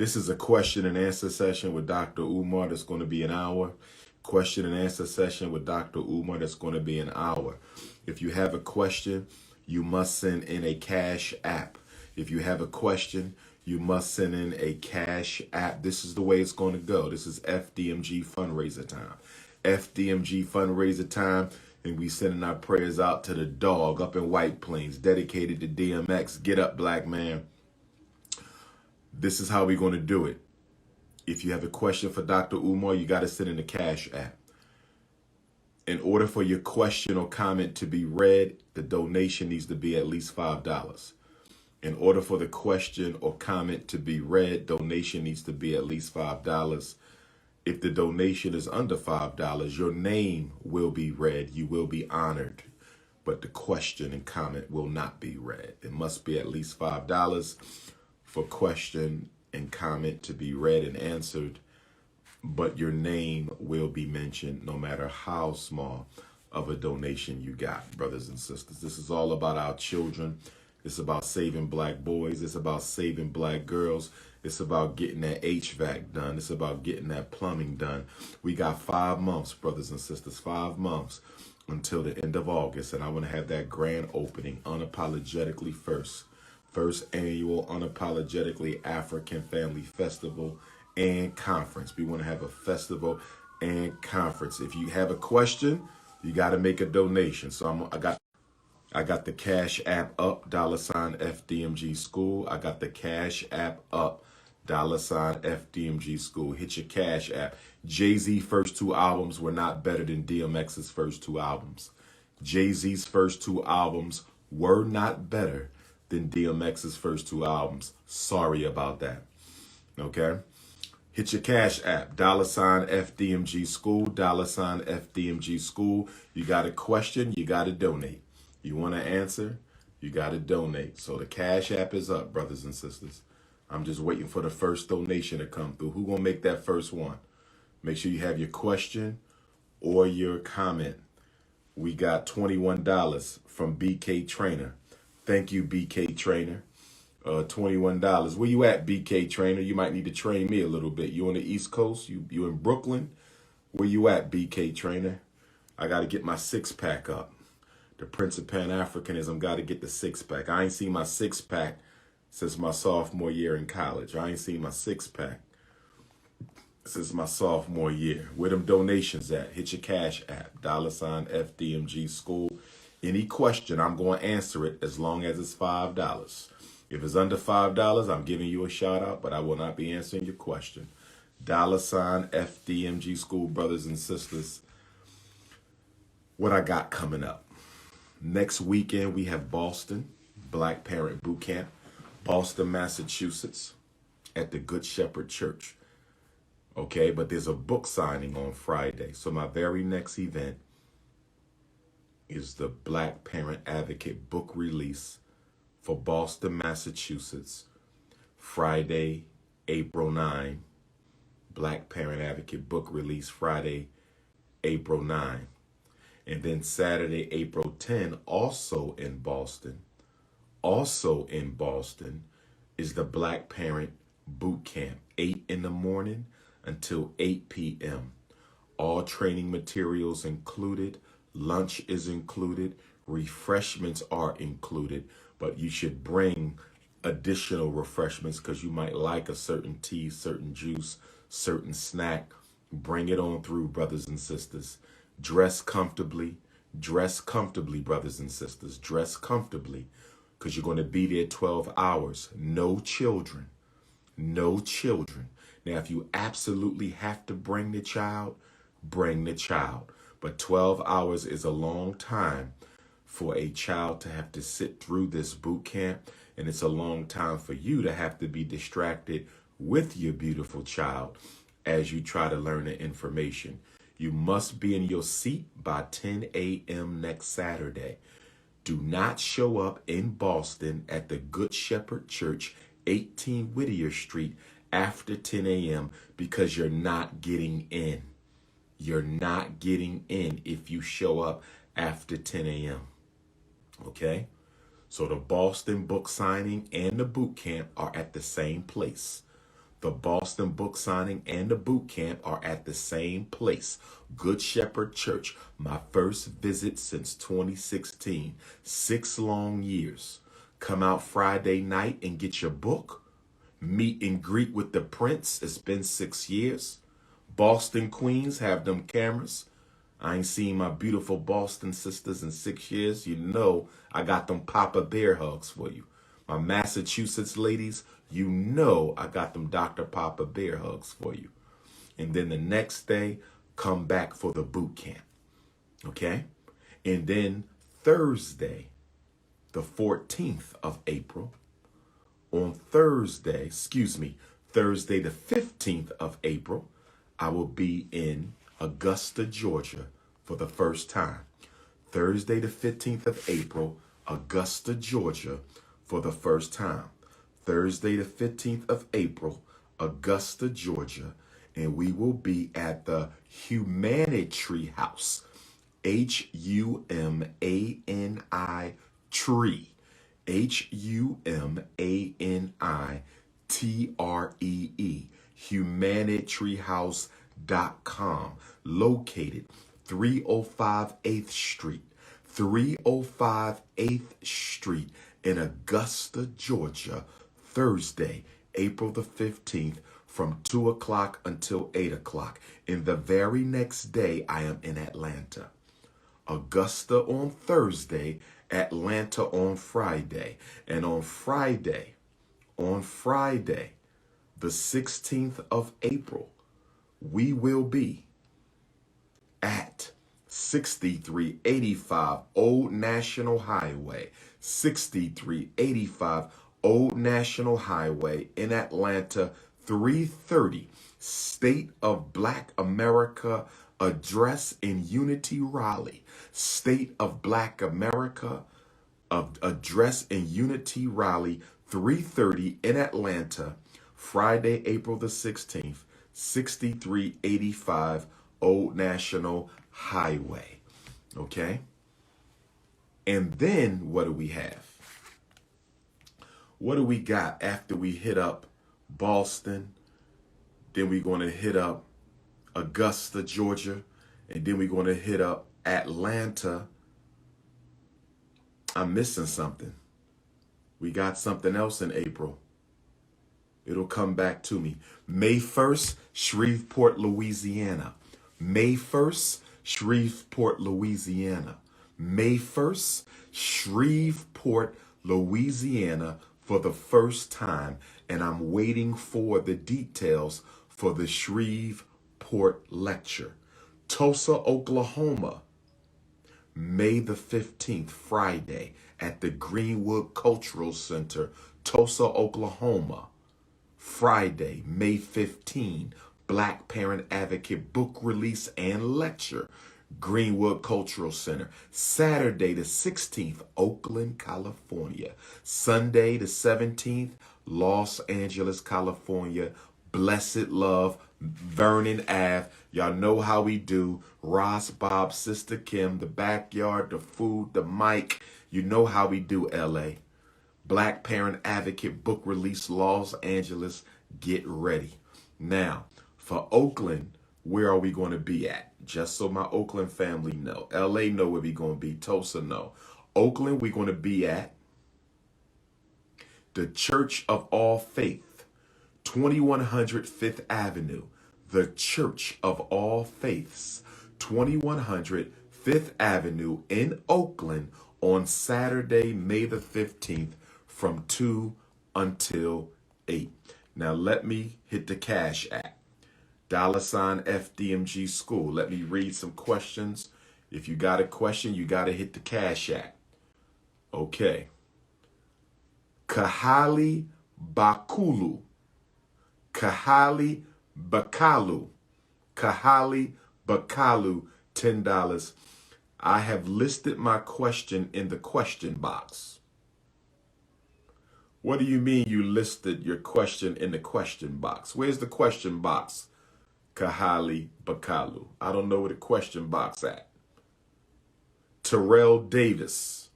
This is a question and answer session with Dr.UMAR that's going to be an hour. Question and answer session with Dr.UMAR that's going to be an hour. If you have a question, you must send in a Cash App. If you have a question, you must send in a Cash App. This is the way it's going to go. This is FDMG fundraiser time. FDMG fundraiser time, and we sending our prayers out to the dog up in White Plains, dedicated to DMX. Get up, black man. This is how we're going to do it. If you have a question for Dr. Umar, you got to send in the Cash App. In order for your question or comment to be read, the donation needs to be at least $5. In order for the question or comment to be read, donation needs to be at least $5. If the donation is under $5, your name will be read. You will be honored, but the question and comment will not be read. It must be at least $5 for question and comment to be read and answered, but your name will be mentioned no matter how small of a donation you got, brothers and sisters. This is all about our children. It's about saving black boys. It's about saving black girls. It's about getting that HVAC done. It's about getting that plumbing done. We got 5 months, brothers and sisters, 5 months until the end of August. And I want to have that grand opening, unapologetically first annual Unapologetically African Family Festival and Conference. We want to have a festival and conference. If you have a question, you got to make a donation. So I got the Cash App up, $FDMG School. I got the Cash App up, $FDMG School. Hit your Cash App. Jay-Z's first 2 albums were not better than DMX's first 2 albums. Jay-Z's first 2 albums were not better than DMX's first 2 albums. Sorry about that. Okay? Hit your Cash App, $FDMG School, $FDMG School. You got a question, you got to donate. You want to answer, you got to donate. So the Cash App is up, brothers and sisters. I'm just waiting for the first donation to come through. Who gonna make that first one? Make sure you have your question or your comment. We got $21 from BK Trainer. Thank you, BK Trainer. $21. Where you at, BK Trainer? You might need to train me a little bit. You on the East Coast? You in Brooklyn? Where you at, BK Trainer? I got to get my 6-pack up. The Prince of Pan-Africanism got to get the 6-pack. I ain't seen my 6-pack since my sophomore year in college. I ain't seen my 6-pack since my sophomore year. Where them donations at? Hit your Cash App, $FDMG School. Any question, I'm going to answer it as long as it's $5. If it's under $5, I'm giving you a shout out, but I will not be answering your question. $FDMG School, brothers and sisters. What I got coming up. Next weekend, we have Boston, Black Parent Boot Camp, Boston, Massachusetts, at the Good Shepherd Church. Okay, but there's a book signing on Friday. So my very next event is the Black Parent Advocate book release for Boston, Massachusetts, Friday, April 9. Black Parent Advocate book release Friday, April 9. And then Saturday, April 10, also in Boston, is the Black Parent Boot Camp, 8 in the morning until 8 p.m. All training materials included. Lunch is included. Refreshments are included. But you should bring additional refreshments because you might like a certain tea, certain juice, certain snack. Bring it on through, brothers and sisters. Dress comfortably, brothers and sisters. Dress comfortably because you're going to be there 12 hours. No children. No children. Now, if you absolutely have to bring the child, bring the child. But 12 hours is a long time for a child to have to sit through this boot camp. And it's a long time for you to have to be distracted with your beautiful child as you try to learn the information. You must be in your seat by 10 a.m. next Saturday. Do not show up in Boston at the Good Shepherd Church, 18 Whittier Street, after 10 a.m. because you're not getting in. You're not getting in if you show up after 10 a.m. Okay? So the Boston book signing and the boot camp are at the same place. The Boston book signing and the boot camp are at the same place, Good Shepherd Church. My first visit since 2016, 6 long years. Come out Friday night and get your book. Meet and greet with the Prince. It's been 6 years. Boston Queens have them cameras. I ain't seen my beautiful Boston sisters in 6 years. You know I got them Papa Bear hugs for you. My Massachusetts ladies, you know I got them Dr. Papa Bear hugs for you. And then the next day, come back for the boot camp. Okay? And then Thursday, the 14th of April, Thursday the 15th of April, I will be in Augusta, Georgia for the first time. Thursday the 15th of April, Augusta, Georgia for the first time. Thursday the 15th of April, Augusta, Georgia, and we will be at the Humanity House, Humani Tree, HUMANITREE, humanitreehouse.com, located 305 8th Street, 305 8th Street in Augusta, Georgia, Thursday, April the 15th from 2 o'clock until 8 o'clock. And the very next day, I am in Atlanta. Augusta on Thursday, Atlanta on Friday. And on Friday, the 16th of April, we will be at 6385 Old National Highway, 6385 Old National Highway in Atlanta, 330 State of Black America Address in Unity, Raleigh. State of Black America Address in Unity, Raleigh, 330 in Atlanta, Friday, April the 16th, 6385 Old National Highway. Okay? And then what do we have? What do we got after we hit up Boston? Then we're going to hit up Augusta, Georgia. And then we're going to hit up Atlanta. I'm missing something. We got something else in April. It'll come back to me. May 1st, Shreveport, Louisiana. May 1st, Shreveport, Louisiana. May 1st, Shreveport, Louisiana for the first time. And I'm waiting for the details for the Shreveport lecture. Tulsa, Oklahoma, May the 15th, Friday, at the Greenwood Cultural Center, Tulsa, Oklahoma. Friday, May 15, Black Parent Advocate book release and lecture, Greenwood Cultural Center. Saturday the 16th, Oakland, California. Sunday the 17th, Los Angeles, California. Blessed Love, Vernon Ave. Y'all know how we do. Ross, Bob, Sister Kim, the backyard, the food, the mic. You know how we do, LA. Black Parent Advocate book release, Los Angeles. Get ready. Now, for Oakland, where are we going to be at? Just so my Oakland family know. LA know where we're going to be. Tulsa know. Oakland, we're going to be at the Church of All Faith, 2100 Fifth Avenue. The Church of All Faiths, 2100 Fifth Avenue in Oakland on Saturday, May the 15th from 2 until 8. Now let me hit the Cash App. $ FDMG School. Let me read some questions. If you got a question, you got to hit the Cash App. Okay. Kahali Bakulu. Kahali Bakalu. Kahali Bakalu, $10. I have listed my question in the question box. What do you mean you listed your question in the question box? Where's the question box? Kahali Bakalu. I don't know where the question box at. Terrell Davis.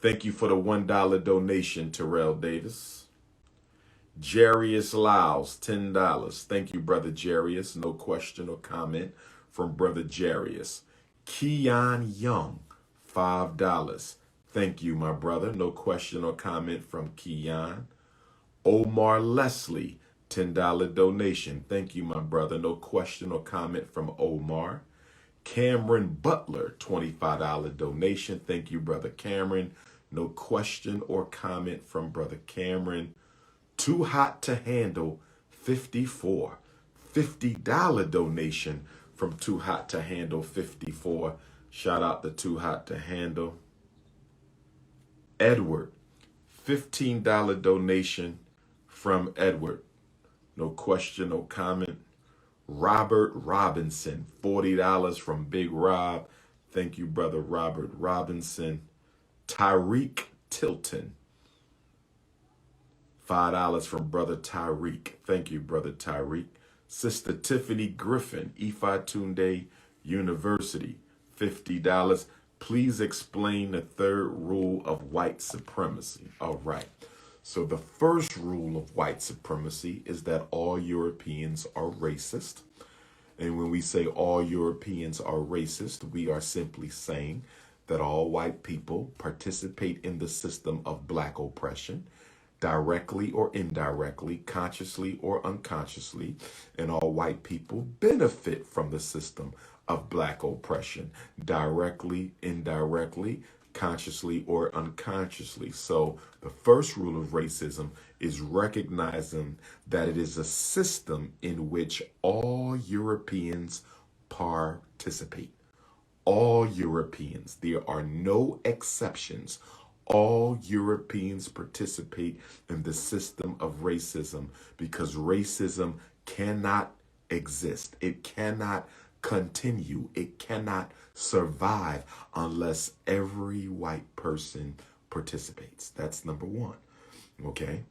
Thank you for the $1 donation, Terrell Davis. Jarius Lyles, $10. Thank you, Brother Jarius. No question or comment from Brother Jarius. Keon Young, $5. Thank you, my brother. No question or comment from Keon. Omar Leslie, $10 donation. Thank you, my brother. No question or comment from Omar. Cameron Butler, $25 donation. Thank you, Brother Cameron. No question or comment from Brother Cameron. Too Hot to Handle, 54. $50 donation from Too Hot to Handle, 54. Shout out to Too Hot to Handle. Edward, $15 donation from Edward. No question, no comment. Robert Robinson, $40 from Big Rob. Thank you, Brother Robert Robinson. Tyreek Tilton, $5 from Brother Tyreek. Thank you, Brother Tyreek. Sister Tiffany Griffin, Ifatunde University, $50. Please explain the third rule of white supremacy. All right. So the first rule of white supremacy is that all Europeans are racist. And when we say all Europeans are racist, we are simply saying that all white people participate in the system of black oppression, directly or indirectly, consciously or unconsciously, and all white people benefit from the system of black oppression, directly, indirectly, consciously or unconsciously. So the first rule of racism is recognizing that it is a system in which all Europeans participate. All Europeans, there are no exceptions. All Europeans participate in the system of racism because racism cannot exist. It cannot continue. It cannot survive unless every white person participates. That's number one. Okay?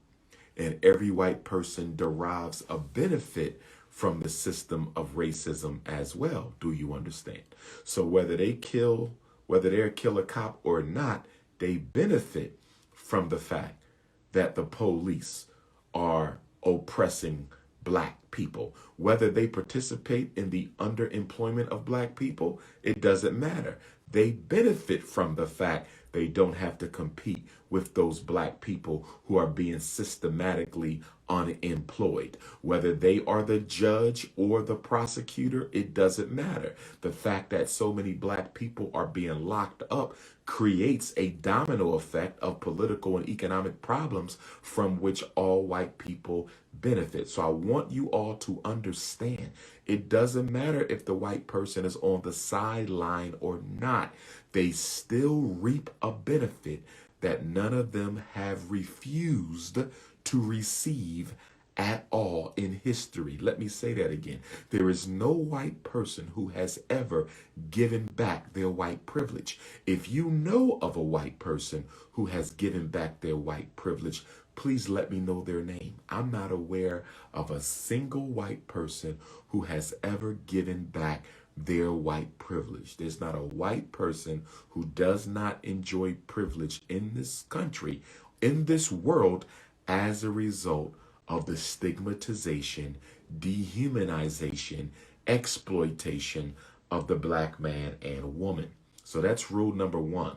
And every white person derives a benefit from the system of racism as well. Do you understand? So whether they kill a cop or not, they benefit from the fact that the police are oppressing black people. Whether they participate in the underemployment of black people, it doesn't matter. They benefit from the fact they don't have to compete with those black people who are being systematically unemployed. Whether they are the judge or the prosecutor, it doesn't matter. The fact that so many black people are being locked up creates a domino effect of political and economic problems from which all white people benefit. So I want you all to understand, it doesn't matter if the white person is on the sideline or not. They still reap a benefit that none of them have refused to receive at all in history. Let me say that again. There is no white person who has ever given back their white privilege. If you know of a white person who has given back their white privilege, please let me know their name. I'm not aware of a single white person who has ever given back their white privilege. There's not a white person who does not enjoy privilege in this country, in this world, as a result of the stigmatization, dehumanization, exploitation of the black man and woman. So that's rule number one.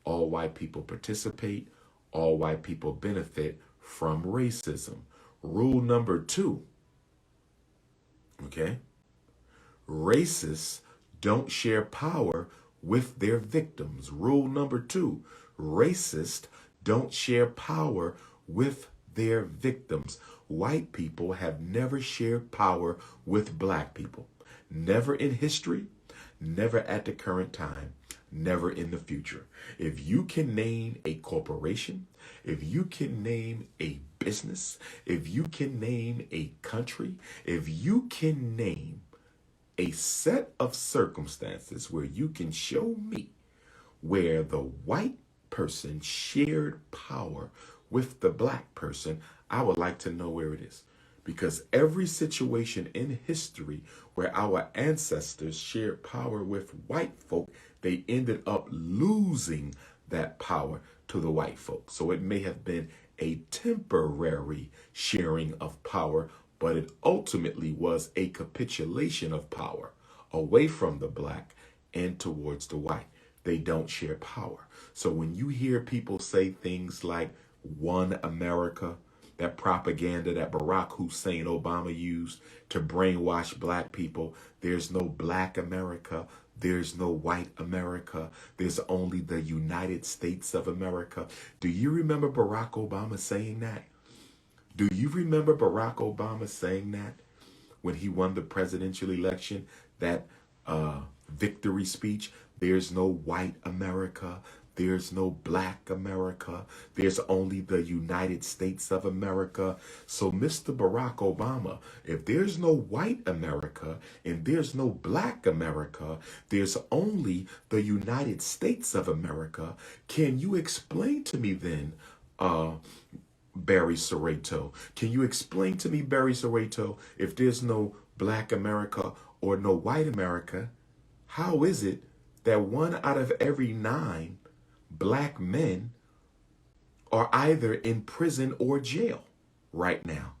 All white people participate. All white people benefit from racism. Rule number two, okay? Racists don't share power with their victims. Rule number two, racists don't share power with their victims. White people have never shared power with black people. Never in history, never at the current time, never in the future. If you can name a corporation, if you can name a business, if you can name a country, if you can name a set of circumstances where you can show me where the white person shared power with the black person, I would like to know where it is. Because every situation in history where our ancestors shared power with white folk, they ended up losing that power to the white folk. So it may have been a temporary sharing of power, but it ultimately was a capitulation of power away from the black and towards the white. They don't share power. So when you hear people say things like one America, that propaganda that Barack Hussein Obama used to brainwash black people, there's no black America, there's no white America, there's only the United States of America. Do you remember Barack Obama saying that? Do you remember Barack Obama saying that when he won the presidential election, that victory speech? There's no white America. There's no black America. There's only the United States of America. So, Mr. Barack Obama, if there's no white America and there's no black America, there's only the United States of America. Can you explain to me then, Barry Soreto? Can you explain to me, Barry Soreto, if there's no black America or no white America, how is it that 1 out of every 9 black men are either in prison or jail right now?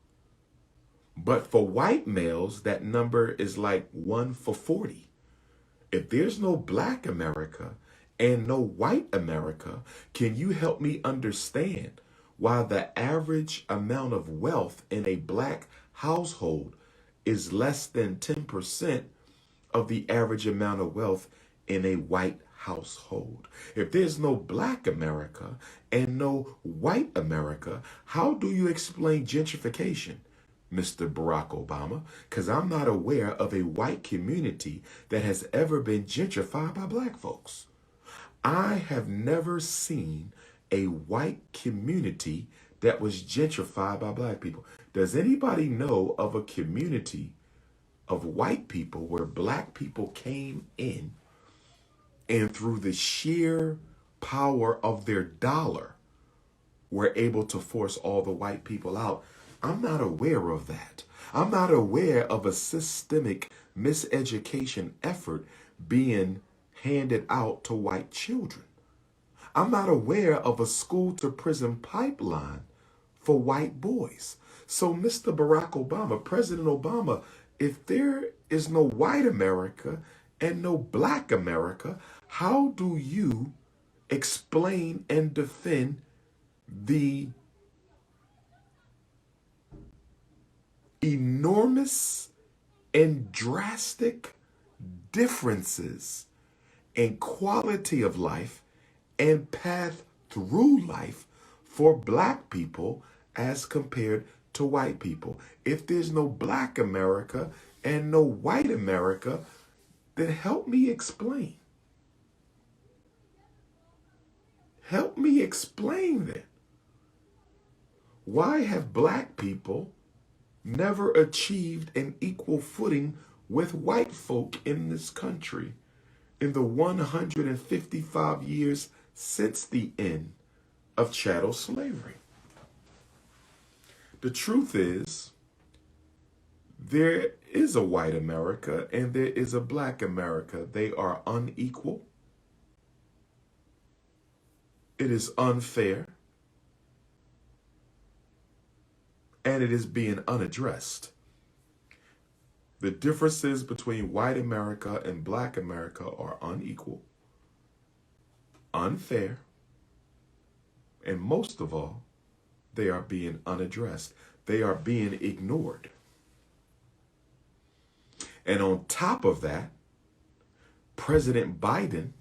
But for white males, that number is like 1 for 40. If there's no black America and no white America, can you help me understand why the average amount of wealth in a black household is less than 10% of the average amount of wealth in a white household? If there's no black America and no white America, how do you explain gentrification, Mr. Barack Obama? Because I'm not aware of a white community that has ever been gentrified by black folks. I have never seen a white community that was gentrified by black people. Does anybody know of a community of white people where black people came in and through the sheer power of their dollar were able to force all the white people out? I'm not aware of that. I'm not aware of a systemic miseducation effort being handed out to white children. I'm not aware of a school to prison pipeline for white boys. So, Mr. Barack Obama, President Obama, if there is no white America and no black America, how do you explain and defend the enormous and drastic differences in quality of life and path through life for black people as compared to white people? If there's no black America and no white America, then help me explain. Help me explain that. Why have black people never achieved an equal footing with white folk in this country in the 155 years since the end of chattel slavery? The truth is, there is a white America and there is a black America. They are unequal. It is unfair. And it is being unaddressed. The differences between white America and black America are unequal, unfair, and most of all, they are being unaddressed. They are being ignored. And on top of that, President Biden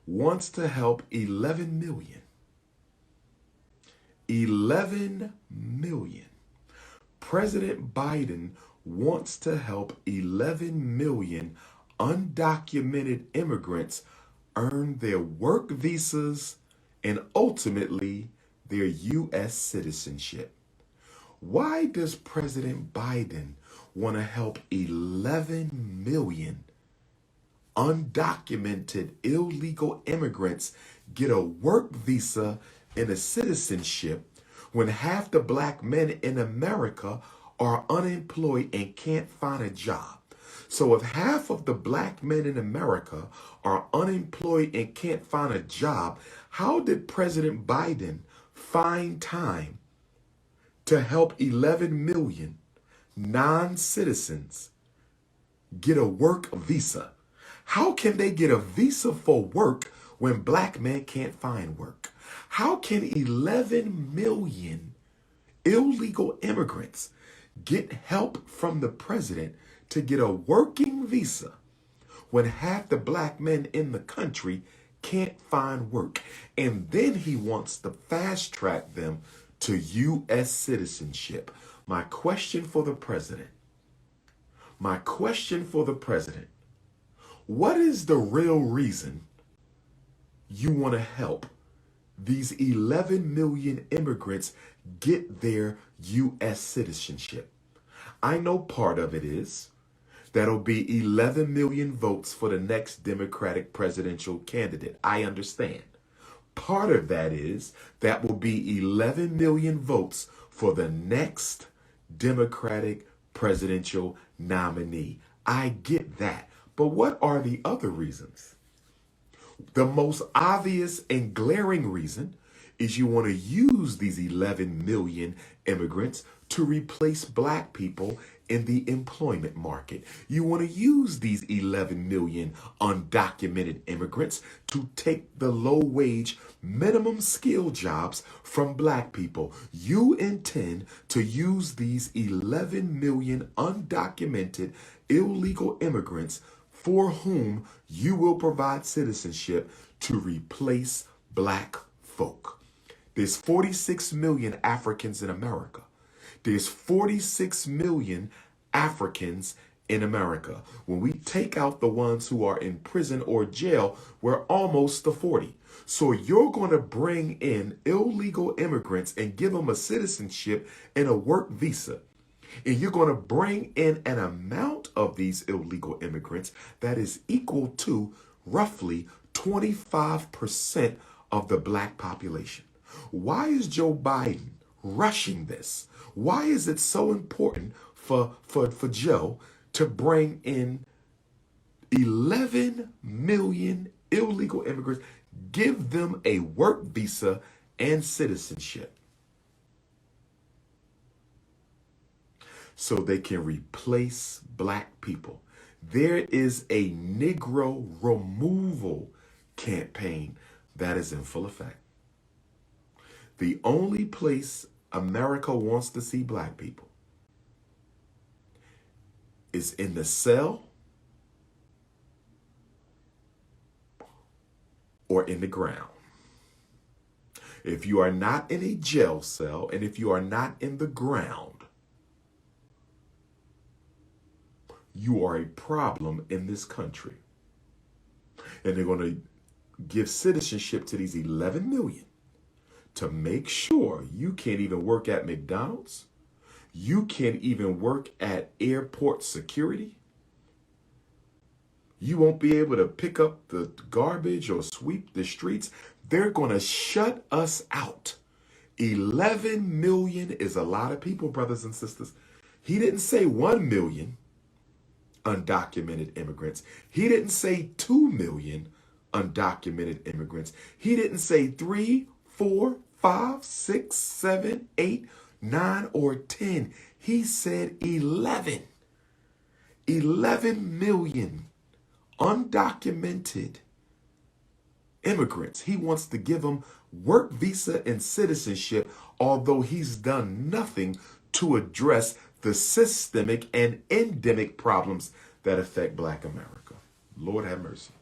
wants to help 11 million. 11 million. President Biden wants to help 11 million undocumented immigrants earn their work visas and ultimately their U.S. citizenship. Why does President Biden want to help 11 million undocumented illegal immigrants get a work visa and a citizenship when half the black men in America are unemployed and can't find a job? So if half of the black men in America are unemployed and can't find a job, how did President Biden find time to help 11 million non-citizens get a work visa? How can they get a visa for work when black men can't find work? How can 11 million illegal immigrants get help from the president to get a working visa when half the black men in the country can't find work? And then he wants to fast track them to U.S. citizenship. My question for the president, what is the real reason you want to help these 11 million immigrants get their U.S. citizenship? I know part of it is that'll be 11 million votes for the next Democratic presidential candidate. I understand. Part of that is that will be 11 million votes for the next Democratic presidential nominee. I get that. But what are the other reasons? The most obvious and glaring reason is you want to use these 11 million immigrants to replace black people in the employment market. You want to use these 11 million undocumented immigrants to take the low-wage minimum skill jobs from black people. You intend to use these 11 million undocumented illegal immigrants for whom you will provide citizenship to replace black folk. There's 46 million Africans in America. There's 46 million Africans in America. When we take out the ones who are in prison or jail, we're almost to 40. So you're going to bring in illegal immigrants and give them a citizenship and a work visa. And you're going to bring in an amount of these illegal immigrants that is equal to roughly 25% of the black population. Why is Joe Biden rushing this? Why is it so important for Joe to bring in 11 million illegal immigrants, give them a work visa and citizenship, so they can replace black people? There is a Negro removal campaign that is in full effect. The only place America wants to see black people is in the cell or in the ground. If you are not in a jail cell and if you are not in the ground, you are a problem in this country. And they're going to give citizenship to these 11 million to make sure you can't even work at McDonald's. You can't even work at airport security. You won't be able to pick up the garbage or sweep the streets. They're going to shut us out. 11 million is a lot of people, brothers and sisters. He didn't say 1 million undocumented immigrants. He didn't say 2 million undocumented immigrants. He didn't say 3, 4, 5, 6, 7, 8, 9, or 10. He said 11. 11 million undocumented immigrants. He wants to give them work visa and citizenship, although he's done nothing to address the systemic and endemic problems that affect black America. Lord have mercy.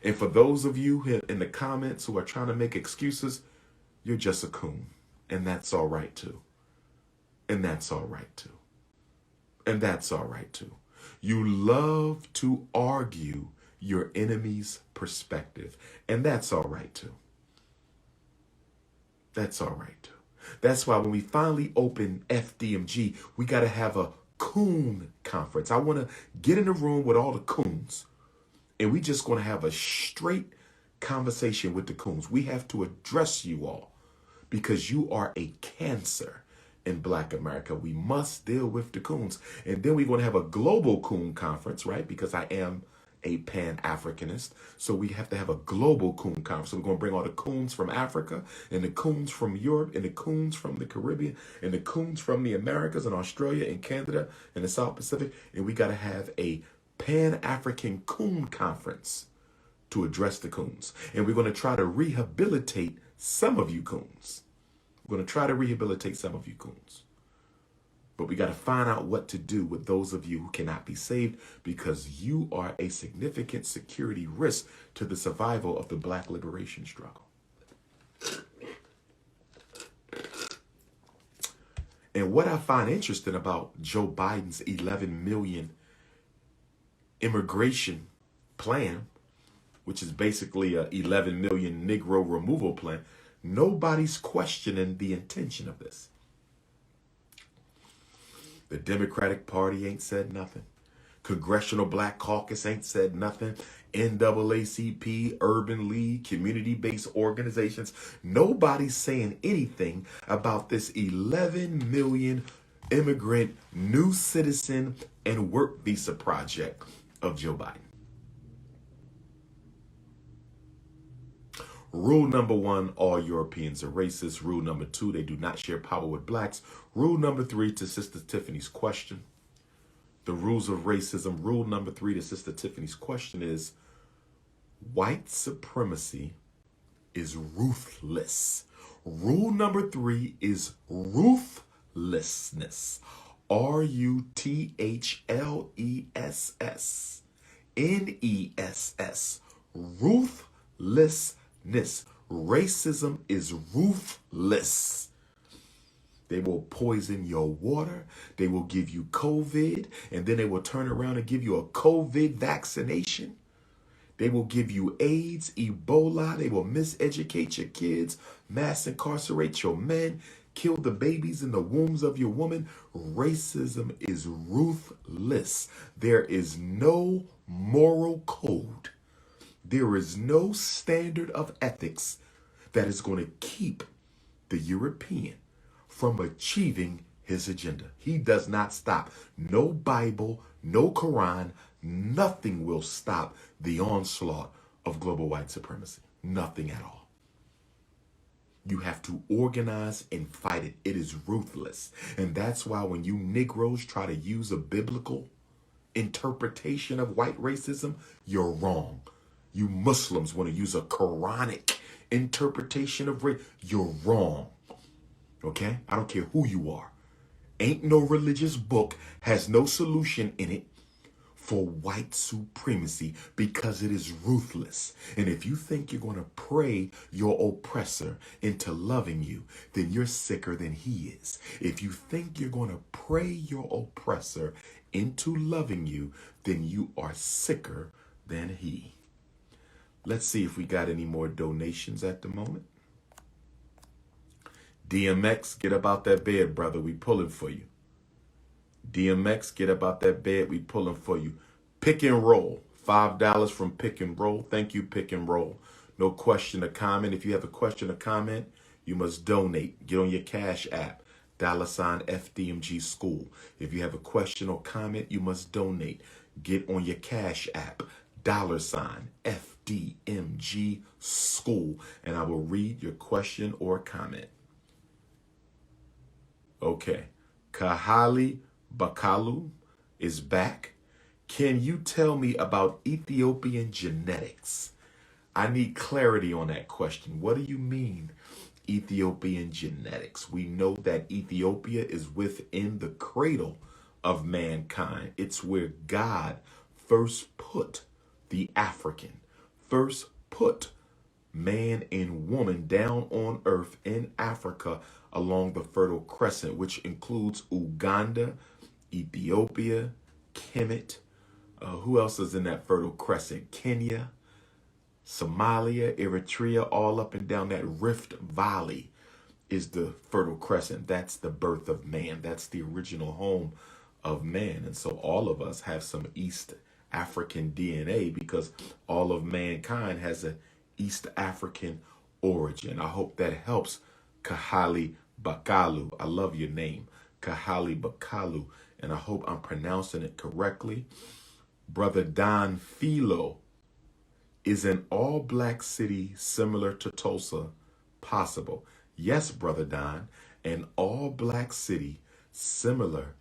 And for those of you in the comments who are trying to make excuses, you're just a coon. And that's all right too. And that's all right too. And that's all right too. You love to argue your enemy's perspective. And that's all right too. That's all right too. That's why when we finally open FDMG, we got to have a coon conference. I want to get in a room with all the coons, and we just going to have a straight conversation with the coons. We have to address you all because you are a cancer in black America. We must deal with the coons. And then we're going to have a global coon conference, right? Because I am a Pan-Africanist. So we have to have a global coon conference. So we're going to bring all the coons from Africa and the coons from Europe and the coons from the Caribbean and the coons from the Americas and Australia and Canada and the South Pacific. And we got to have a Pan-African coon conference to address the coons. And we're going to try to rehabilitate some of you coons. We're going to try to rehabilitate some of you coons. But we got to find out what to do with those of you who cannot be saved, because you are a significant security risk to the survival of the Black liberation struggle. And what I find interesting about Joe Biden's 11 million immigration plan, which is basically a 11 million Negro removal plan, nobody's questioning the intention of this. The Democratic Party ain't said nothing. Congressional Black Caucus ain't said nothing. NAACP, Urban League, community-based organizations. Nobody's saying anything about this 11 million immigrant new citizen and work visa project of Joe Biden. Rule number 1, all Europeans are racist. Rule number 2, they do not share power with blacks. Rule number 3, to Sister Tiffany's question, the rules of racism. Rule number 3 to Sister Tiffany's question is, white supremacy is ruthless. Rule number 3 is ruthlessness. RUTHLESSNESS. Ruthlessness. Racism is ruthless. They will poison your water. They will give you COVID, and then they will turn around and give you a COVID vaccination. They will give you AIDS, Ebola. They will miseducate your kids, mass incarcerate your men, kill the babies in the wombs of your woman. Racism is ruthless. There is no moral code. There is no standard of ethics that is going to keep the European from achieving his agenda. He does not stop. No Bible, no Quran, nothing will stop the onslaught of global white supremacy. Nothing at all. You have to organize and fight it. It is ruthless. And that's why when you Negroes try to use a biblical interpretation of white racism, you're wrong. You Muslims want to use a Quranic interpretation of race, you're wrong. Okay? I don't care who you are. Ain't no religious book has no solution in it for white supremacy, because it is ruthless. And if you think you're going to pray your oppressor into loving you, then you're sicker than he is. If you think you're going to pray your oppressor into loving you, then you are sicker than he. Let's see if we got any more donations at the moment. DMX, get up out that bed, brother. We pulling for you. DMX, get up out that bed. We pulling for you. Pick and Roll. $5 from Pick and Roll. Thank you, Pick and Roll. No question or comment. If you have a question or comment, you must donate. Get on your Cash app. $FDMG School. If you have a question or comment, you must donate. Get on your Cash app. $FDMG School. And I will read your question or comment. Okay. Kahali Bakalu is back. Can you tell me about Ethiopian genetics? I need clarity on that question. What do you mean, Ethiopian genetics? We know that Ethiopia is within the cradle of mankind. It's where God first put the African, first put man and woman down on earth in Africa along the Fertile Crescent, which includes Uganda, Ethiopia, Kemet. Who else is in that Fertile Crescent? Kenya, Somalia, Eritrea, all up and down that Rift Valley is the Fertile Crescent. That's the birth of man. That's the original home of man. And so all of us have some East African DNA because all of mankind has an East African origin. I hope that helps, Kahali Bakalu. I love your name, Kahali Bakalu, and I hope I'm pronouncing it correctly. Brother Don Philo, is an all-black city similar to Tulsa possible? Yes, Brother Don, an all-black city similar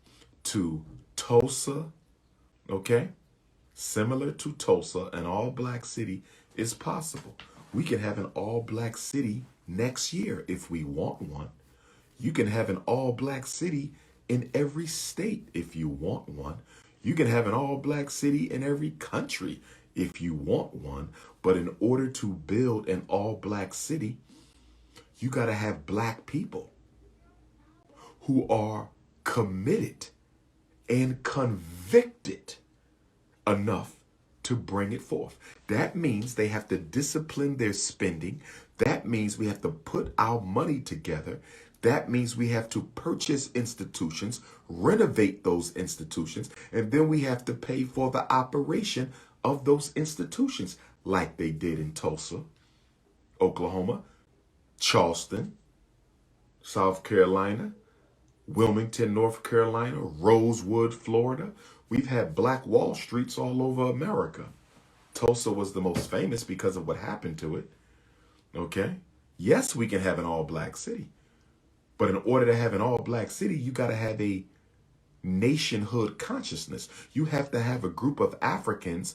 to Tulsa, okay? Similar to Tulsa, an all-black city is possible. We can have an all-black city next year if we want one. You can have an all-black city in every state if you want one. You can have an all-black city in every country if you want one. But in order to build an all-black city, you got to have black people who are committed and convicted enough to bring it forth. That means they have to discipline their spending. That means we have to put our money together. That means we have to purchase institutions, renovate those institutions, and then we have to pay for the operation of those institutions like they did in Tulsa, Oklahoma, Charleston, South Carolina, Wilmington, North Carolina, Rosewood, Florida. We've had black Wall Streets all over America. Tulsa was the most famous because of what happened to it. Okay? Yes, we can have an all-black city. But in order to have an all-black city, you got to have a nationhood consciousness. You have to have a group of Africans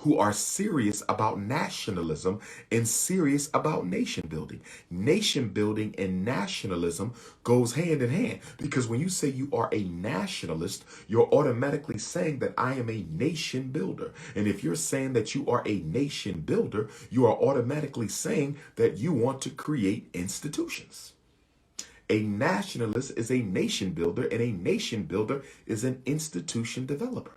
who are serious about nationalism and serious about nation building. Nation building and nationalism goes hand in hand, because when you say you are a nationalist, you're automatically saying that I am a nation builder. And if you're saying that you are a nation builder, you are automatically saying that you want to create institutions. A nationalist is a nation builder, and a nation builder is an institution developer.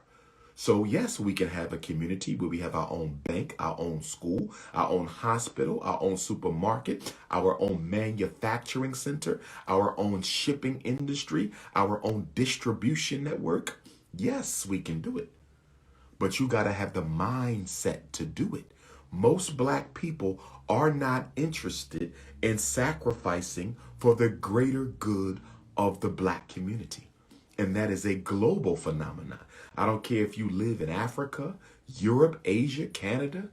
So yes, we can have a community where we have our own bank, our own school, our own hospital, our own supermarket, our own manufacturing center, our own shipping industry, our own distribution network. Yes, we can do it. But you got to have the mindset to do it. Most black people are not interested in sacrificing for the greater good of the black community. And that is a global phenomenon. I don't care if you live in Africa, Europe, Asia, Canada,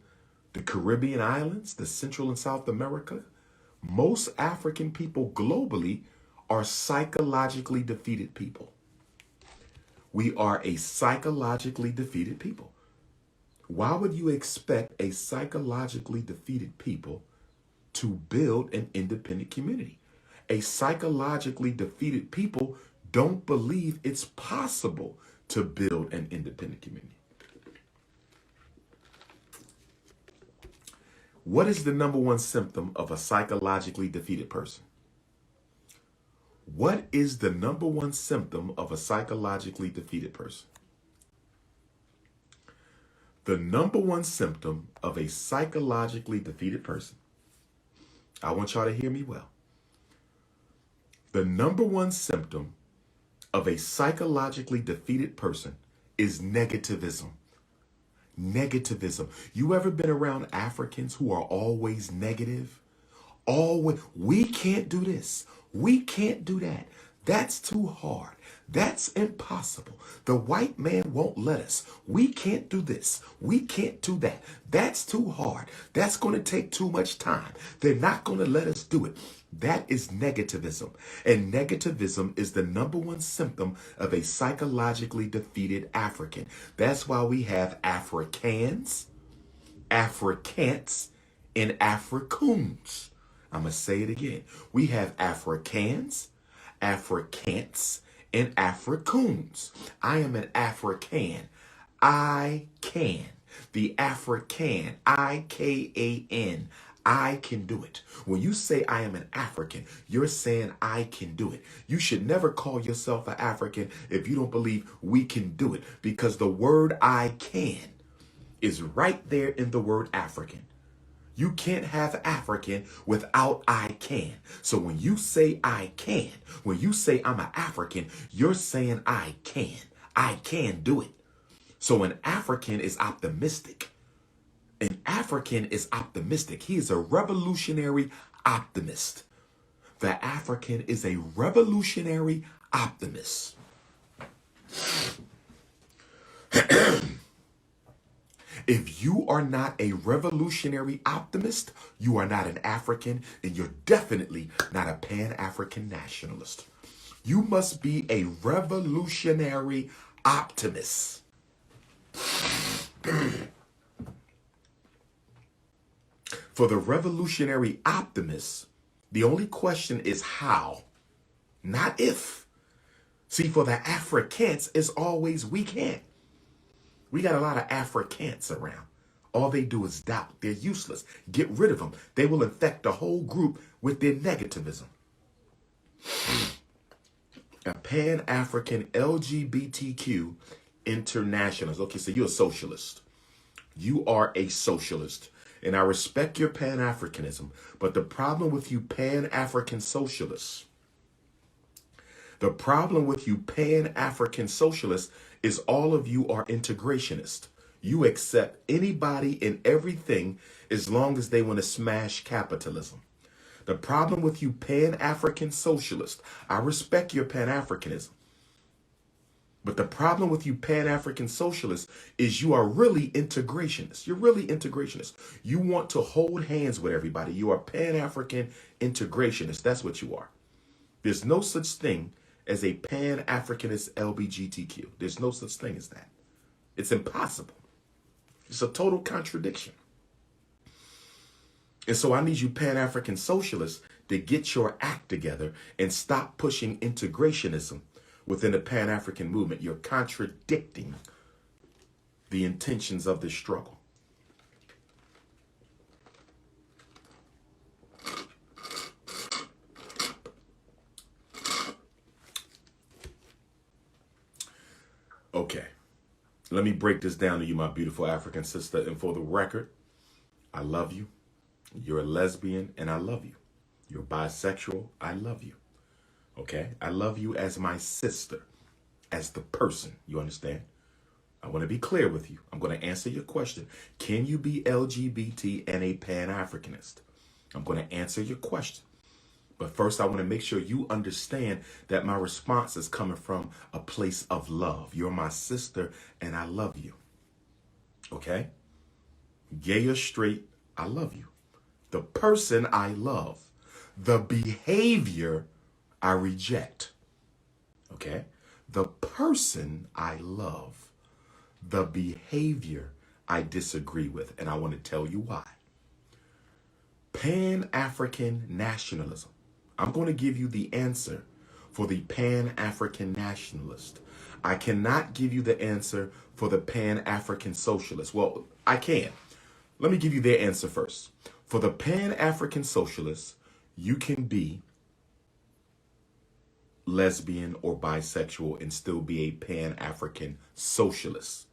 the Caribbean islands, the Central and South America. Most African people globally are psychologically defeated people. We are a psychologically defeated people. Why would you expect a psychologically defeated people to build an independent community? A psychologically defeated people don't believe it's possible to build an independent community. What is the number one symptom of a psychologically defeated person? What is the number one symptom of a psychologically defeated person? The number one symptom of a psychologically defeated person, I want y'all to hear me well. The number one symptom of a psychologically defeated person is negativism. Negativism. You ever been around Africans who are always negative? Always, we can't do this. We can't do that. That's too hard. That's impossible. The white man won't let us. We can't do this. We can't do that. That's too hard. That's going to take too much time. They're not going to let us do it. That is negativism. And negativism is the number one symptom of a psychologically defeated African. That's why we have Africans, Africants, and Africoons. I'm going to say it again. We have Africans, Africants, and Africoons. I am an African. I can. The African, I-K-A-N. I can do it. When you say I am an African, you're saying I can do it. You should never call yourself an African if you don't believe we can do it, because the word I can is right there in the word African. You can't have African without I can. So when you say I can, when you say I'm an African, you're saying I can. I can do it. So an African is optimistic. An African is optimistic. He is a revolutionary optimist. The African is a revolutionary optimist. If you are not a revolutionary optimist, you are not an African, and you're definitely not a Pan-African nationalist. You must be a revolutionary optimist. For the revolutionary optimist, the only question is how, not if. See, for the Africans, it's always we can't. We got a lot of Africans around. All they do is doubt. They're useless. Get rid of them. They will infect the whole group with their negativism. A Pan-African LGBTQ internationalist. Okay, so you're a socialist. You are a socialist. And I respect your Pan-Africanism. But the problem with you Pan-African socialists, the problem with you Pan-African socialists is all of you are integrationists. You accept anybody and everything as long as they want to smash capitalism. The problem with you Pan-African socialists, I respect your Pan-Africanism. But the problem with you Pan-African socialists is you are really integrationists. You're really integrationists. You want to hold hands with everybody. You are Pan-African integrationists. That's what you are. There's no such thing as a Pan-Africanist LGBTQ. There's no such thing as that. It's impossible. It's a total contradiction. And so I need you Pan-African socialists to get your act together and stop pushing integrationism within the Pan-African movement. You're contradicting the intentions of this struggle. Okay, let me break this down to you, my beautiful African sister. And for the record, I love you. You're a lesbian, and I love you. You're bisexual, I love you. Okay, I love you as my sister, as the person, you understand? I want to be clear with you. I'm going to answer your question. Can you be LGBT and a Pan-Africanist? I'm going to answer your question. But first, I want to make sure you understand that my response is coming from a place of love. You're my sister, and I love you. Okay? Gay or straight, I love you. The person I love. The behavior I reject. Okay? The person I love. The behavior I disagree with. And I want to tell you why. Pan-African nationalism. I'm going to give you the answer for the Pan-African nationalist. I cannot give you the answer for the Pan-African socialist. Well, I can. Let me give you their answer first. For the Pan-African socialist, you can be lesbian or bisexual and still be a Pan-African socialist,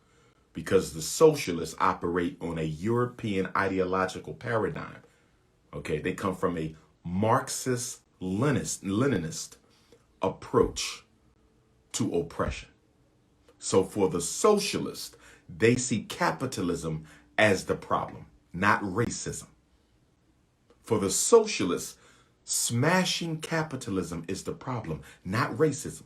because the socialists operate on a European ideological paradigm. Okay, they come from a Marxist-Leninist approach to oppression. So for the socialist, they see capitalism as the problem, not racism. For the socialists, smashing capitalism is the problem, not racism,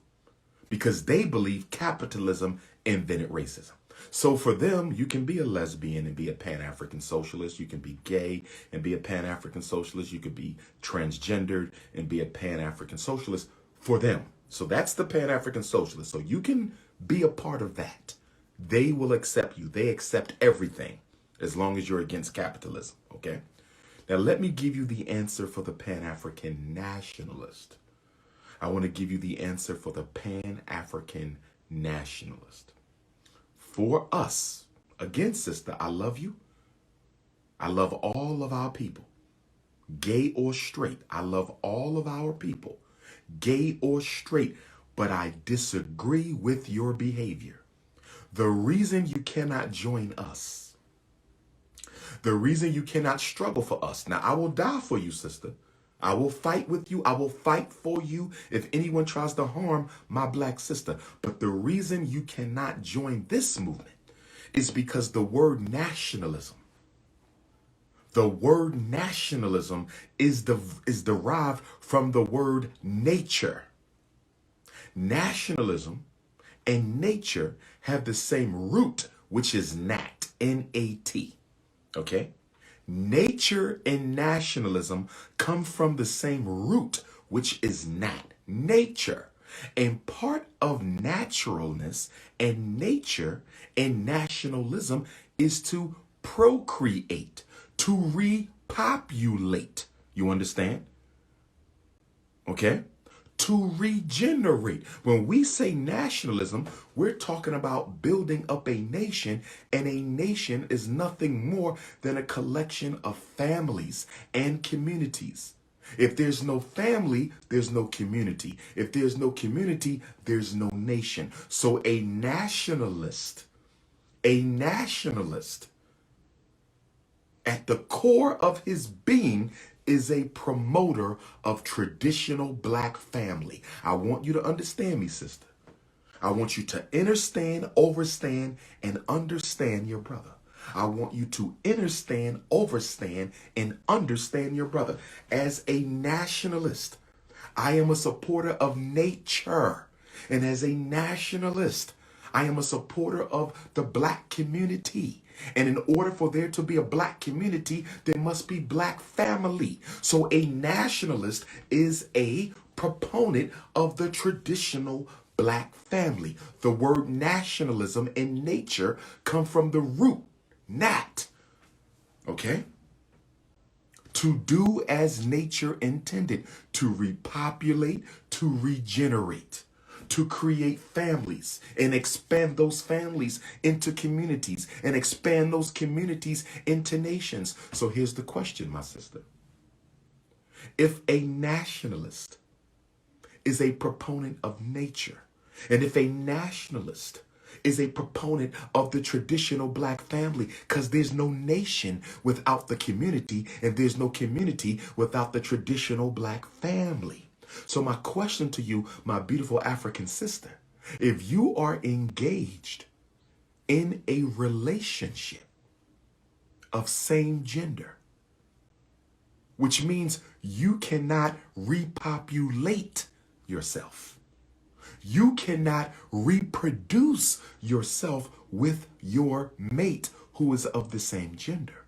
because they believe capitalism invented racism. So for them, you can be a lesbian and be a Pan-African socialist. You can be gay and be a Pan-African socialist. You could be transgendered and be a Pan-African socialist for them. So that's the Pan-African socialist. So you can be a part of that. They will accept you. They accept everything as long as you're against capitalism. Okay? Now let me give you the answer for the Pan-African nationalist. I want to give you the answer for the Pan-African nationalist. For us, again, sister, I love you. I love all of our people. Gay or straight, I love all of our people. Gay or straight, but I disagree with your behavior. The reason you cannot join us, the reason you cannot struggle for us. Now, I will die for you, sister. I will fight with you. I will fight for you if anyone tries to harm my black sister. But the reason you cannot join this movement is because the word nationalism is derived from the word nature. Nationalism and nature have the same root, which is nat, N-A-T, okay? Nature and nationalism come from the same root, which is nat, nature. And part of naturalness and nature and nationalism is to procreate, to repopulate. You understand? Okay? To regenerate. When we say nationalism, we're talking about building up a nation, and a nation is nothing more than a collection of families and communities. If there's no family, there's no community. If there's no community, there's no nation. So a nationalist, at the core of his being, is a promoter of traditional black family. I want you to understand me, sister. I want you to understand, overstand, and understand your brother. I want you to understand, overstand, and understand your brother. As a nationalist, I am a supporter of nature. And as a nationalist, I am a supporter of the black community. And in order for there to be a black community, there must be black family. So a nationalist is a proponent of the traditional black family. The word nationalism and nature come from the root, nat, okay? To do as nature intended, to repopulate, to regenerate, to create families and expand those families into communities and expand those communities into nations. So here's the question, my sister. If a nationalist is a proponent of nature, and if a nationalist is a proponent of the traditional black family, because there's no nation without the community, and there's no community without the traditional black family. So my question to you, my beautiful African sister, if you are engaged in a relationship of same gender, which means you cannot repopulate yourself, you cannot reproduce yourself with your mate who is of the same gender.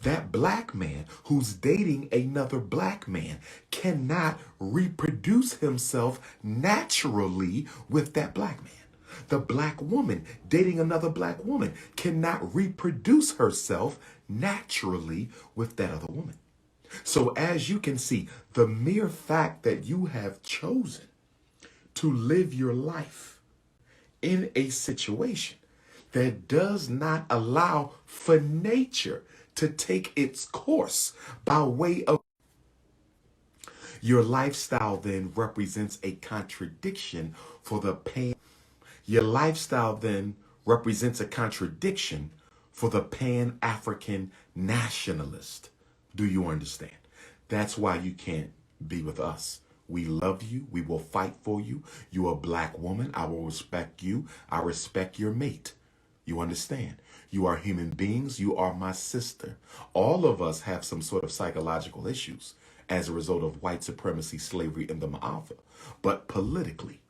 That black man who's dating another black man cannot reproduce himself naturally with that black man. The black woman dating another black woman cannot reproduce herself naturally with that other woman. So as you can see, the mere fact that you have chosen to live your life in a situation that does not allow for nature to take its course by way of your lifestyle, then represents a contradiction for the pan. Your lifestyle then represents a contradiction for the Pan-African nationalist. Do you understand? That's why you can't be with us. We love you. We will fight for you. You're a black woman. I will respect you. I respect your mate. You understand? You are human beings. You are my sister. All of us have some sort of psychological issues as a result of white supremacy, slavery, and the Ma'afa. But politically,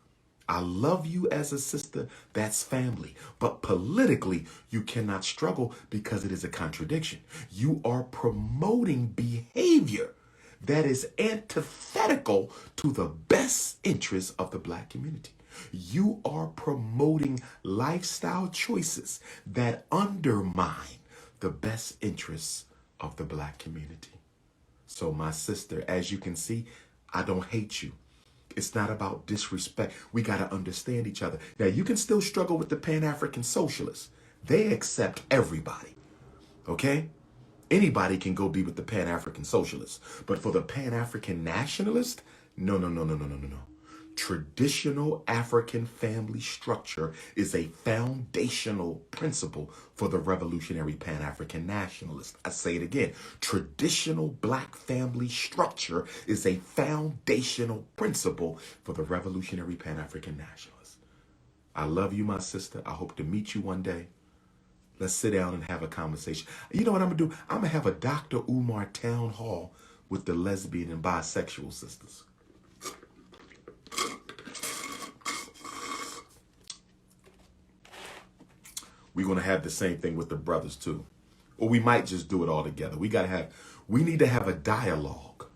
I love you as a sister. That's family. But politically, you cannot struggle because it is a contradiction. You are promoting behavior that is antithetical to the best interests of the black community. You are promoting lifestyle choices that undermine the best interests of the black community. So my sister, as you can see, I don't hate you. It's not about disrespect. We got to understand each other. Now, you can still struggle with the Pan-African socialists. They accept everybody, okay? Anybody can go be with the Pan-African socialists. But for the Pan-African nationalist, no. Traditional African family structure is a foundational principle for the revolutionary Pan-African nationalist. I say it again. Traditional black family structure is a foundational principle for the revolutionary Pan-African nationalist. I love you, my sister. I hope to meet you one day. Let's sit down and have a conversation. You know what I'm going to do? I'm going to have a DR.UMAR town hall with the lesbian and bisexual sisters. we're going to have the same thing with the brothers too. Or we might just do it all together. We need to have a dialogue.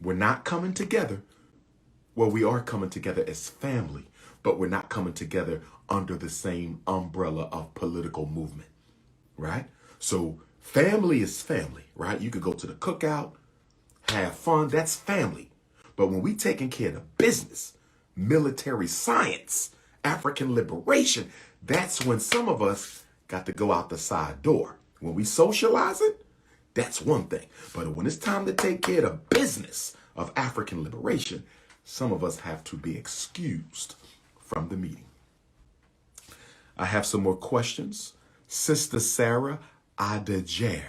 We're not coming together. Well, we are coming together as family, but we're not coming together under the same umbrella of political movement, right? So family is family, right? You could go to the cookout, have fun. That's family. But when we taking care of business, military science, African liberation, that's when some of us got to go out the side door. When we socialize it, that's one thing. But when it's time to take care of business of African liberation, some of us have to be excused from the meeting. I have some more questions. Sister Sarah Adajer.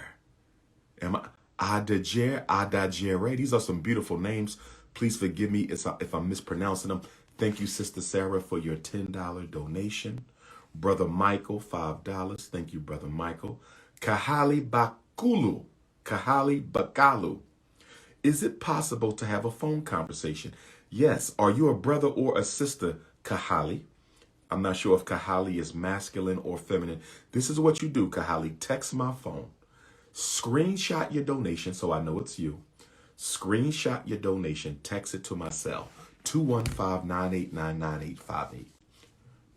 Adajere. These are some beautiful names. Please forgive me if I'm mispronouncing them. Thank you, Sister Sarah, for your $10 donation. Brother Michael, $5. Thank you, Brother Michael. Kahali Bakulu. Kahali Bakalu. Is it possible to have a phone conversation? Yes. Are you a brother or a sister, Kahali? I'm not sure if Kahali is masculine or feminine. This is what you do, Kahali. Text my phone. Screenshot your donation so I know it's you. Screenshot your donation. Text it to my cell. 215-989-9858.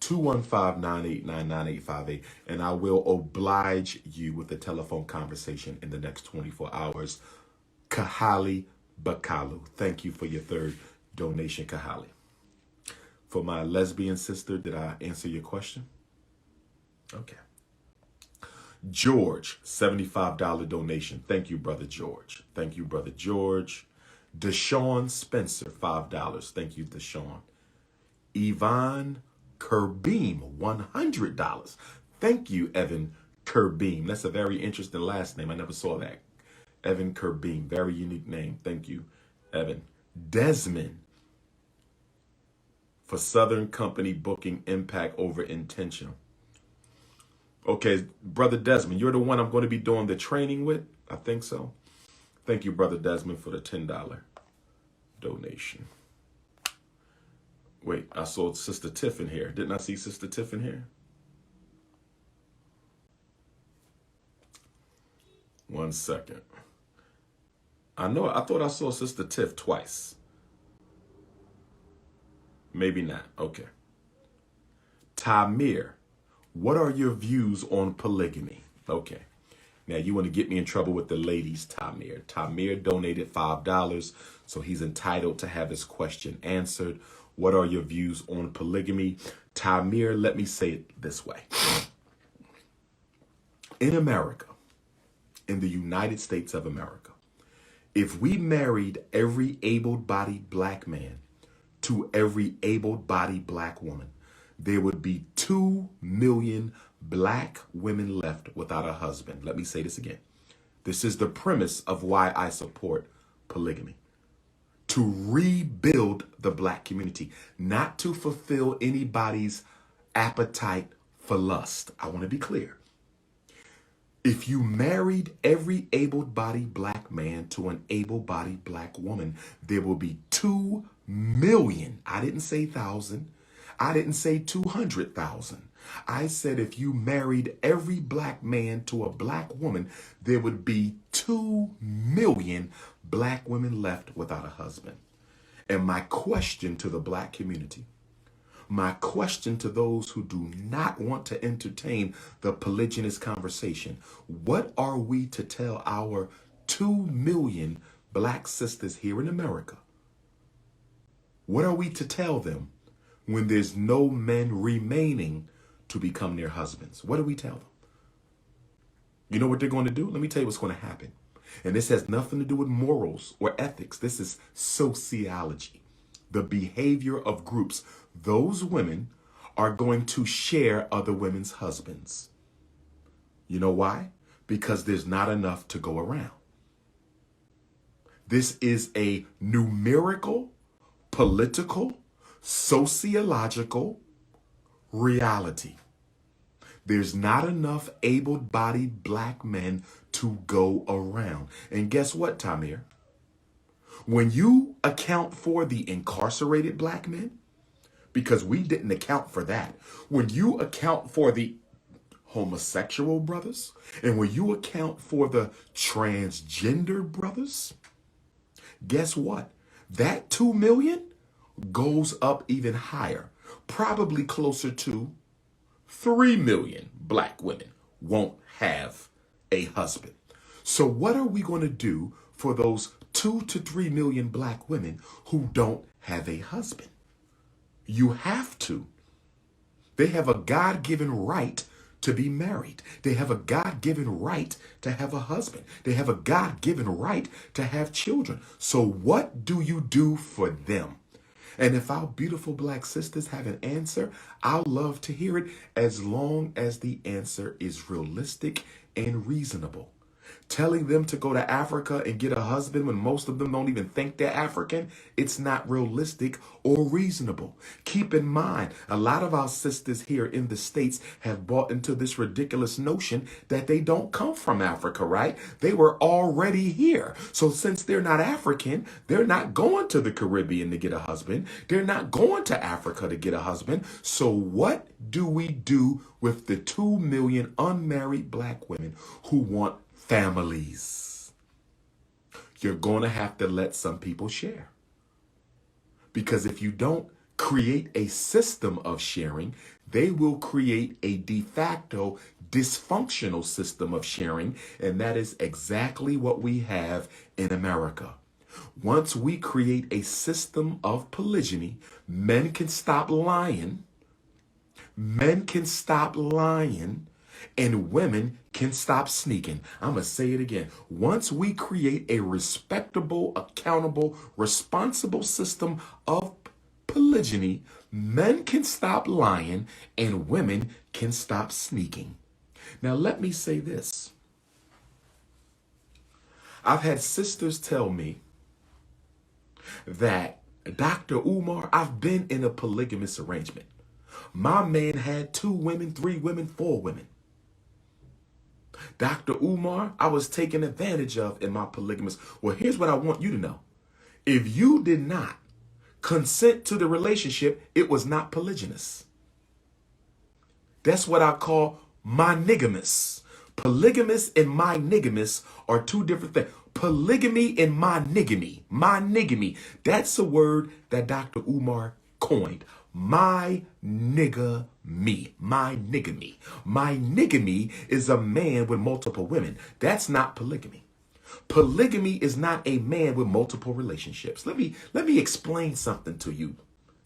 215-989-9858. And I will oblige you with a telephone conversation in the next 24 hours. Kahali Bakalu. Thank you for your third donation, Kahali. For my lesbian sister, did I answer your question? Okay. George, $75 donation. Thank you, Brother George. Thank you, Brother George. Deshaun Spencer, $5. Thank you, Deshaun. Yvonne Kerbeam, $100. Thank you, Evan Kerbeam. That's a very interesting last name. I never saw that. Evan Kerbeam, very unique name. Thank you, Evan. Desmond, for Southern Company booking impact over intentional. Okay, Brother Desmond, you're the one I'm going to be doing the training with. I think so. Thank you, Brother Desmond, for the $10 donation. Wait, I saw Sister Tiff in here. Didn't I see Sister Tiff in here? One second. I thought I saw Sister Tiff twice. Maybe not. Okay. Tamir, what are your views on polygamy? Okay. Now you want to get me in trouble with the ladies, Tamir. Tamir donated $5, so he's entitled to have his question answered. What are your views on polygamy? Tamir, let me say it this way. In America, in the United States of America, if we married every able-bodied black man to every able-bodied black woman, there would be 2 million black women left without a husband. Let me say this again. This is the premise of why I support polygamy. To rebuild the black community, not to fulfill anybody's appetite for lust. I want to be clear. If you married every able-bodied black man to an able-bodied black woman, there will be 2 million. I didn't say 1,000. I didn't say 200,000. I said if you married every black man to a black woman, there would be 2 million black women left without a husband. And my question to the black community, my question to those who do not want to entertain the polygynous conversation, what are we to tell our 2 million black sisters here in America? What are we to tell them when there's no men remaining to become their husbands? What do we tell them? You know what they're going to do? Let me tell you what's going to happen. And this has nothing to do with morals or ethics. This is sociology, the behavior of groups. Those women are going to share other women's husbands. You know why? Because there's not enough to go around. This is a numerical, political, sociological reality. There's not enough able-bodied black men to go around. And guess what, Tamir? When you account for the incarcerated black men, because we didn't account for that. When you account for the homosexual brothers, and when you account for the transgender brothers, guess what? That 2 million goes up even higher, probably closer to 3 million black women won't have a husband. So what are we going to do for those 2 to 3 million black women who don't have a husband? You have to. They have a God-given right to be married. They have a God-given right to have a husband. They have a God-given right to have children. So what do you do for them? And if our beautiful black sisters have an answer, I'll love to hear it, as long as the answer is realistic and reasonable. Telling them to go to Africa and get a husband when most of them don't even think they're African, it's not realistic or reasonable. Keep in mind, a lot of our sisters here in the States have bought into this ridiculous notion that they don't come from Africa, right? They were already here. So since they're not African, they're not going to the Caribbean to get a husband. They're not going to Africa to get a husband. So what do we do with the 2 million unmarried black women who want families? You're going to have to let some people share. Because if you don't create a system of sharing, they will create a de facto dysfunctional system of sharing. And that is exactly what we have in America. Once we create a system of polygyny, men can stop lying. Men can stop lying. And women can stop sneaking. I'm going to say it again. Once we create a respectable, accountable, responsible system of polygyny, men can stop lying and women can stop sneaking. Now, let me say this. I've had sisters tell me that, Dr. Umar, I've been in a polygamous arrangement. My man had 2 women, 3 women, 4 women. Dr. Umar, I was taken advantage of in my polygamous. Well, here's what I want you to know. If you did not consent to the relationship, it was not polygynous. That's what I call monogamous. Polygamous and monogamous are 2 different things. Polygamy and monogamy. Monogamy. That's a word that Dr. Umar coined. My nigga me. My nigga me. My nigga me is a man with multiple women. That's not polygamy. Polygamy is not a man with multiple relationships. Let me explain something to you.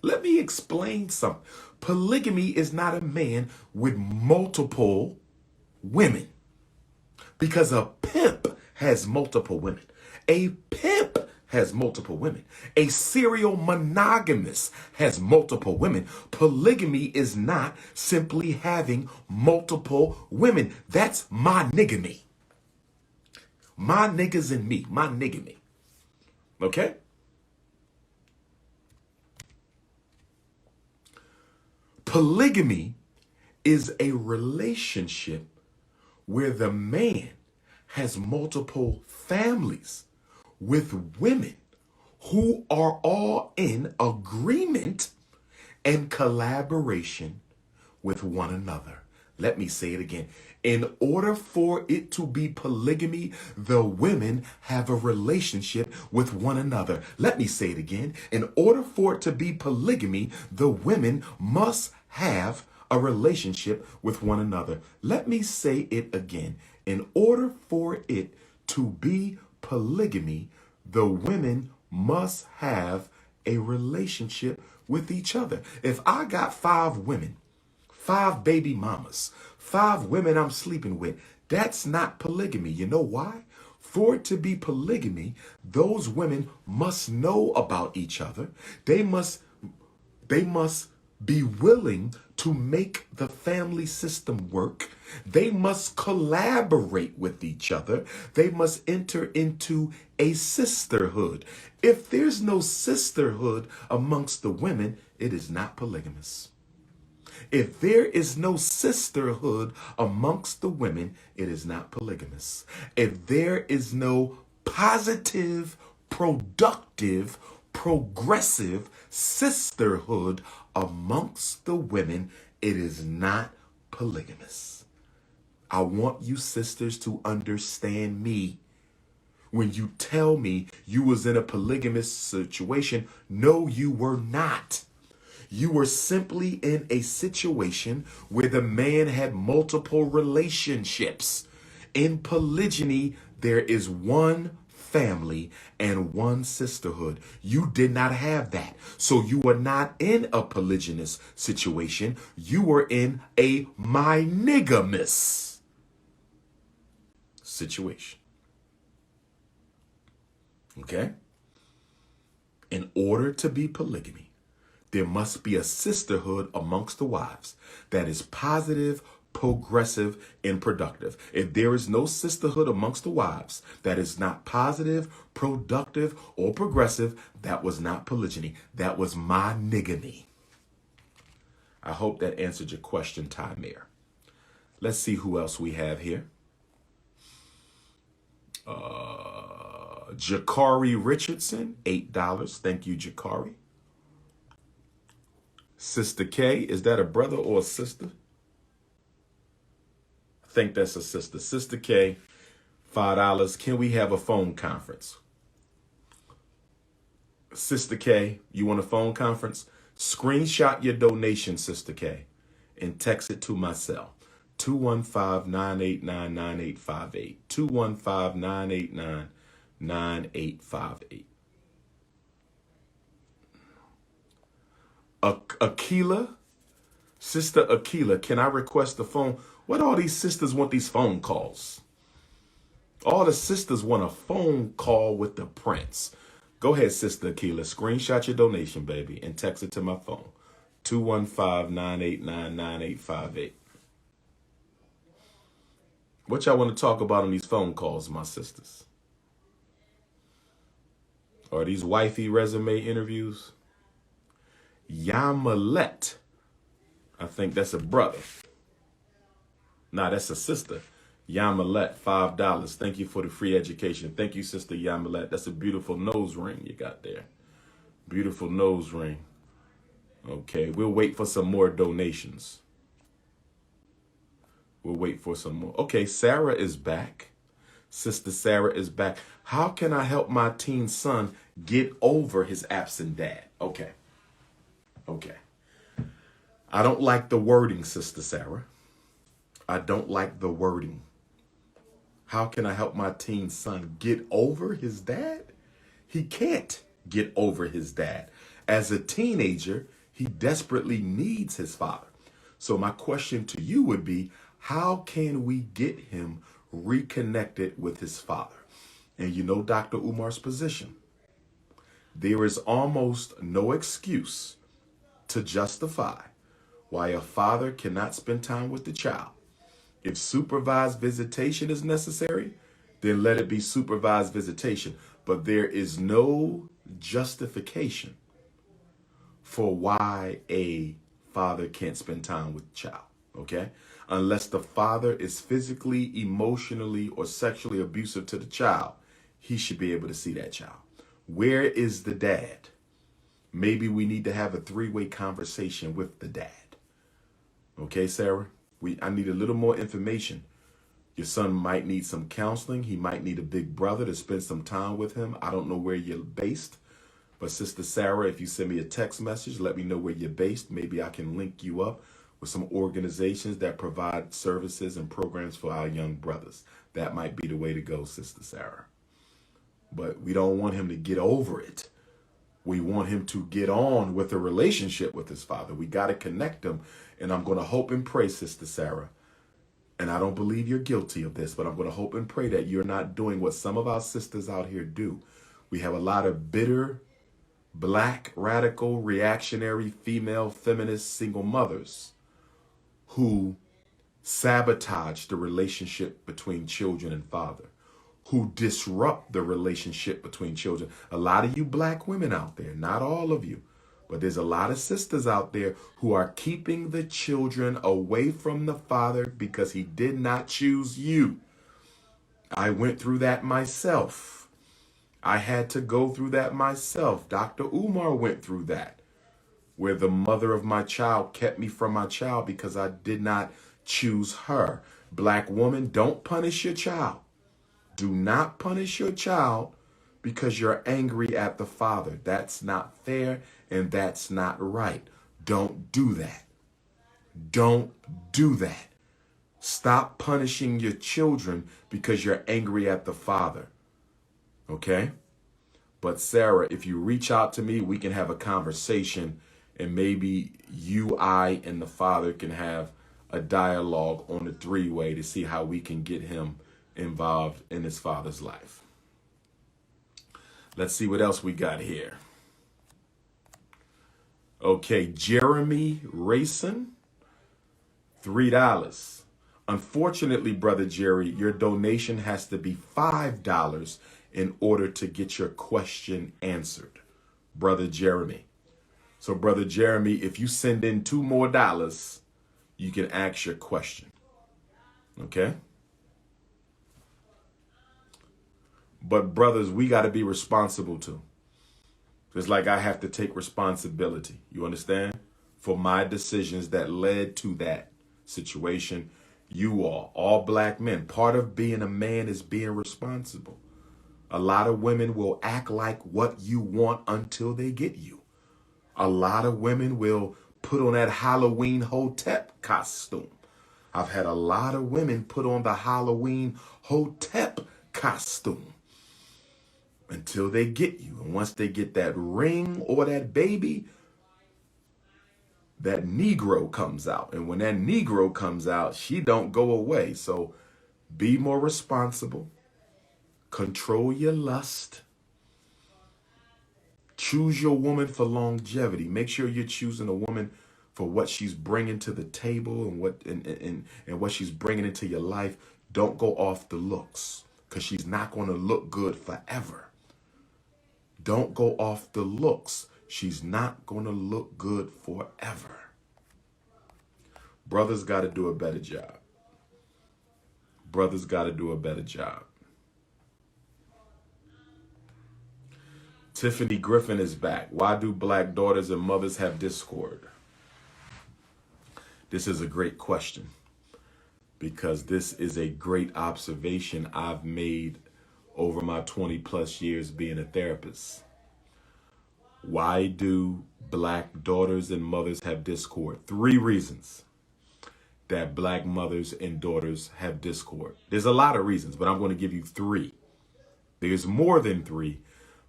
Let me explain something. Polygamy is not a man with multiple women. Because a pimp has multiple women. A pimp has multiple women. A serial monogamous has multiple women. Polygamy is not simply having multiple women. That's monogamy. My niggas and me. My nigga me. Okay? Polygamy is a relationship where the man has multiple families with women who are all in agreement and collaboration with one another. Let me say it again. In order for it to be polygamy, the women have a relationship with one another. Let me say it again. In order for it to be polygamy, the women must have a relationship with one another. Let me say it again. In order for it to be polygamy, the women must have a relationship with each other. If I got 5 women, 5 baby mamas, 5 women I'm sleeping with, that's not polygamy. You know why? For it to be polygamy, those women must know about each other. They must be willing to make the family system work. They must collaborate with each other. They must enter into a sisterhood. If there's no sisterhood amongst the women, it is not polygamous. If there is no sisterhood amongst the women, it is not polygamous. If there is no positive, productive, progressive sisterhood amongst the women, it is not polygamous. I want you sisters to understand me. When you tell me you was in a polygamous situation, no, you were not. You were simply in a situation where the man had multiple relationships. In polygyny, there is one family and one sisterhood. You did not have that. So you were not in a polygynous situation. You were in a monogamous situation. Okay? In order to be polygamy, there must be a sisterhood amongst the wives that is positive, progressive, and productive. If there is no sisterhood amongst the wives that is not positive, productive, or progressive, that was not polygyny. That was monogamy. I hope that answered your question, Tymer. Let's see who else we have here. Jakari Richardson, $8. Thank you, Jakari. Sister K, is that a brother or a sister? I think that's a sister. Sister K, $5. Can we have a phone conference? Sister K, you want a phone conference? Screenshot your donation, Sister K, and text it to my cell. 215-989-9858. 215-989-9858. Akila, Sister Akila, can I request the phone? What all these sisters want these phone calls? All the sisters want a phone call with the prince. Go ahead, Sister Akila, screenshot your donation, baby, and text it to my phone. 215-989-9858. What y'all want to talk about on these phone calls, my sisters? Are these wifey resume interviews? Yamalet. I think that's a brother. Nah, that's a sister. Yamalet, $5. Thank you for the free education. Thank you, Sister Yamalet. That's a beautiful nose ring you got there. Beautiful nose ring. Okay, we'll wait for some more donations. We'll wait for some more. Okay, Sarah is back. Sister Sarah is back. How can I help my teen son get over his absent dad? Okay. I don't like the wording, Sister Sarah. I don't like the wording. How can I help my teen son get over his dad? He can't get over his dad. As a teenager, he desperately needs his father. So my question to you would be, how can we get him reconnected with his father? And you know Dr. Umar's position. There is almost no excuse to justify why a father cannot spend time with the child. If supervised visitation is necessary, then let it be supervised visitation. But there is no justification for why a father can't spend time with the child, okay? Unless the father is physically, emotionally, or sexually abusive to the child, he should be able to see that child. Where is the dad? Maybe we need to have a three-way conversation with the dad. Okay, Sarah? I need a little more information. Your son might need some counseling. He might need a big brother to spend some time with him. I don't know where you're based. But Sister Sarah, if you send me a text message, let me know where you're based. Maybe I can link you up with some organizations that provide services and programs for our young brothers. That might be the way to go, Sister Sarah. But we don't want him to get over it. We want him to get on with a relationship with his father. We got to connect him. And I'm going to hope and pray, Sister Sarah. And I don't believe you're guilty of this, but I'm going to hope and pray that you're not doing what some of our sisters out here do. We have a lot of bitter, black, radical, reactionary, female, feminist, single mothers who sabotage the relationship between children and father, who disrupt the relationship between children. A lot of you black women out there, not all of you, but there's a lot of sisters out there who are keeping the children away from the father because he did not choose you. I went through that myself. I had to go through that myself. Dr. Umar went through that. where the mother of my child kept me from my child because I did not choose her. Black woman, don't punish your child. Do not punish your child because you're angry at the father. That's not fair and that's not right. Don't do that. Don't do that. Stop punishing your children because you're angry at the father. Okay? But Sarah, if you reach out to me, we can have a conversation and maybe you, I, and the father can have a dialogue on a three-way to see how we can get him involved in his father's life. Let's see what else we got here. Okay, Jeremy Rayson, $3. Unfortunately, Brother Jerry, your donation has to be $5 in order to get your question answered, Brother Jeremy. So, Brother Jeremy, if you send in $2 more, you can ask your question. Okay? But brothers, we got to be responsible too. Just like I have to take responsibility, you understand? For my decisions that led to that situation. You all black men, part of being a man is being responsible. A lot of women will act like what you want until they get you. A lot of women will put on that Halloween Hotep costume. I've had a lot of women put on the Halloween Hotep costume until they get you. And once they get that ring or that baby, that Negro comes out. And when that Negro comes out, she don't go away. So be more responsible. Control your lust. Choose your woman for longevity. Make sure you're choosing a woman for what she's bringing to the table and what she's bringing into your life. Don't go off the looks because she's not going to look good forever. Don't go off the looks. She's not going to look good forever. Brothers got to do a better job. Brothers got to do a better job. Tiffany Griffin is back. Why do black daughters and mothers have discord? This is a great question because this is a great observation I've made over my 20 plus years being a therapist. Why do black daughters and mothers have discord? 3 reasons that black mothers and daughters have discord. There's a lot of reasons, but I'm going to give you 3. There's more than 3,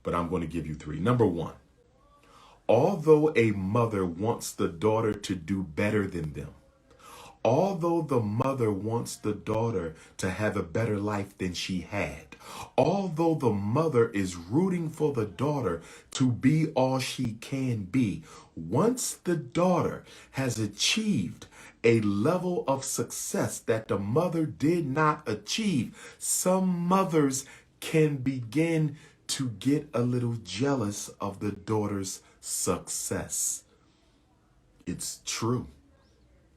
but I'm going to give you 3. Number 1, although a mother wants the daughter to do better than them, although the mother wants the daughter to have a better life than she had, although the mother is rooting for the daughter to be all she can be, once the daughter has achieved a level of success that the mother did not achieve, some mothers can begin to get a little jealous of the daughter's success. It's true.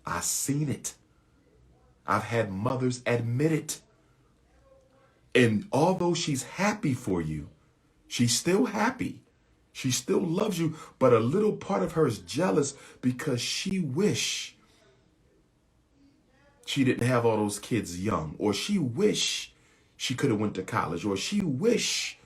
I've seen it. I've had mothers admit it. And although she's happy for you, she's still happy. She still loves you, but a little part of her is jealous because she wish she didn't have all those kids young, or she wish she could have went to college, or she wish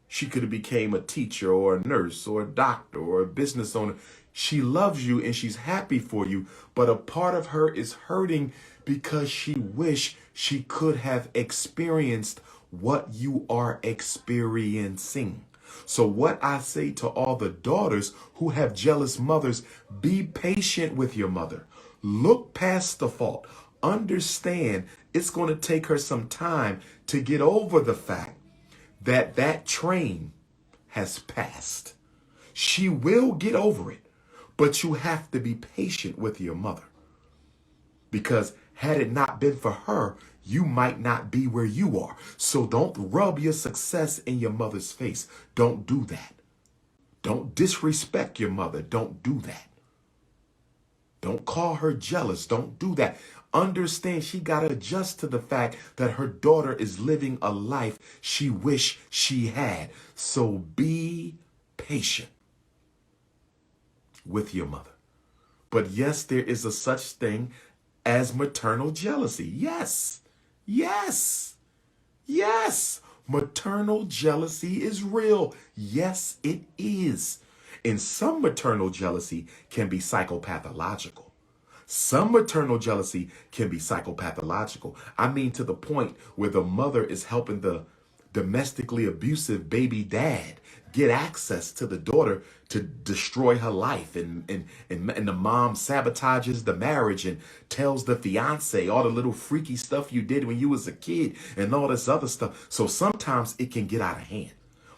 she could have became a teacher or a nurse or a doctor or a business owner. She loves you and she's happy for you, but a part of her is hurting because she wish she could have experienced what you are experiencing. So what I say to all the daughters who have jealous mothers, be patient with your mother. Look past the fault. Understand it's going to take her some time to get over the fact that that train has passed. She will get over it, but you have to be patient with your mother. Because had it not been for her, you might not be where you are. So don't rub your success in your mother's face. Don't do that. Don't disrespect your mother. Don't do that. Don't call her jealous. Don't do that. Understand she got to adjust to the fact that her daughter is living a life she wish she had. So be patient. with your mother. But yes, there is a such thing as maternal jealousy. Yes, yes, yes. Maternal jealousy is real. Yes, it is. And some maternal jealousy can be psychopathological. Some maternal jealousy can be psychopathological. I mean, to the point where the mother is helping the domestically abusive baby dad get access to the daughter to destroy her life. And the mom sabotages the marriage and tells the fiance all the little freaky stuff you did when you was a kid and all this other stuff. So sometimes it can get out of hand.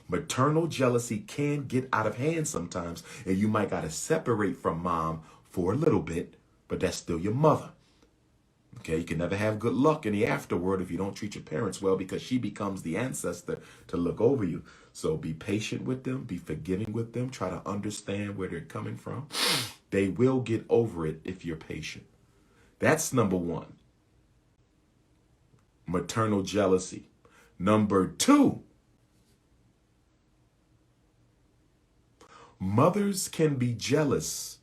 Maternal jealousy can get out of hand sometimes, and you might got to separate from mom for a little bit, but that's still your mother. Okay, you can never have good luck in the afterworld if you don't treat your parents well, because she becomes the ancestor to look over you. So be patient with them, be forgiving with them, try to understand where they're coming from. They will get over it if you're patient. That's number one. Maternal jealousy. Number two, mothers can be jealous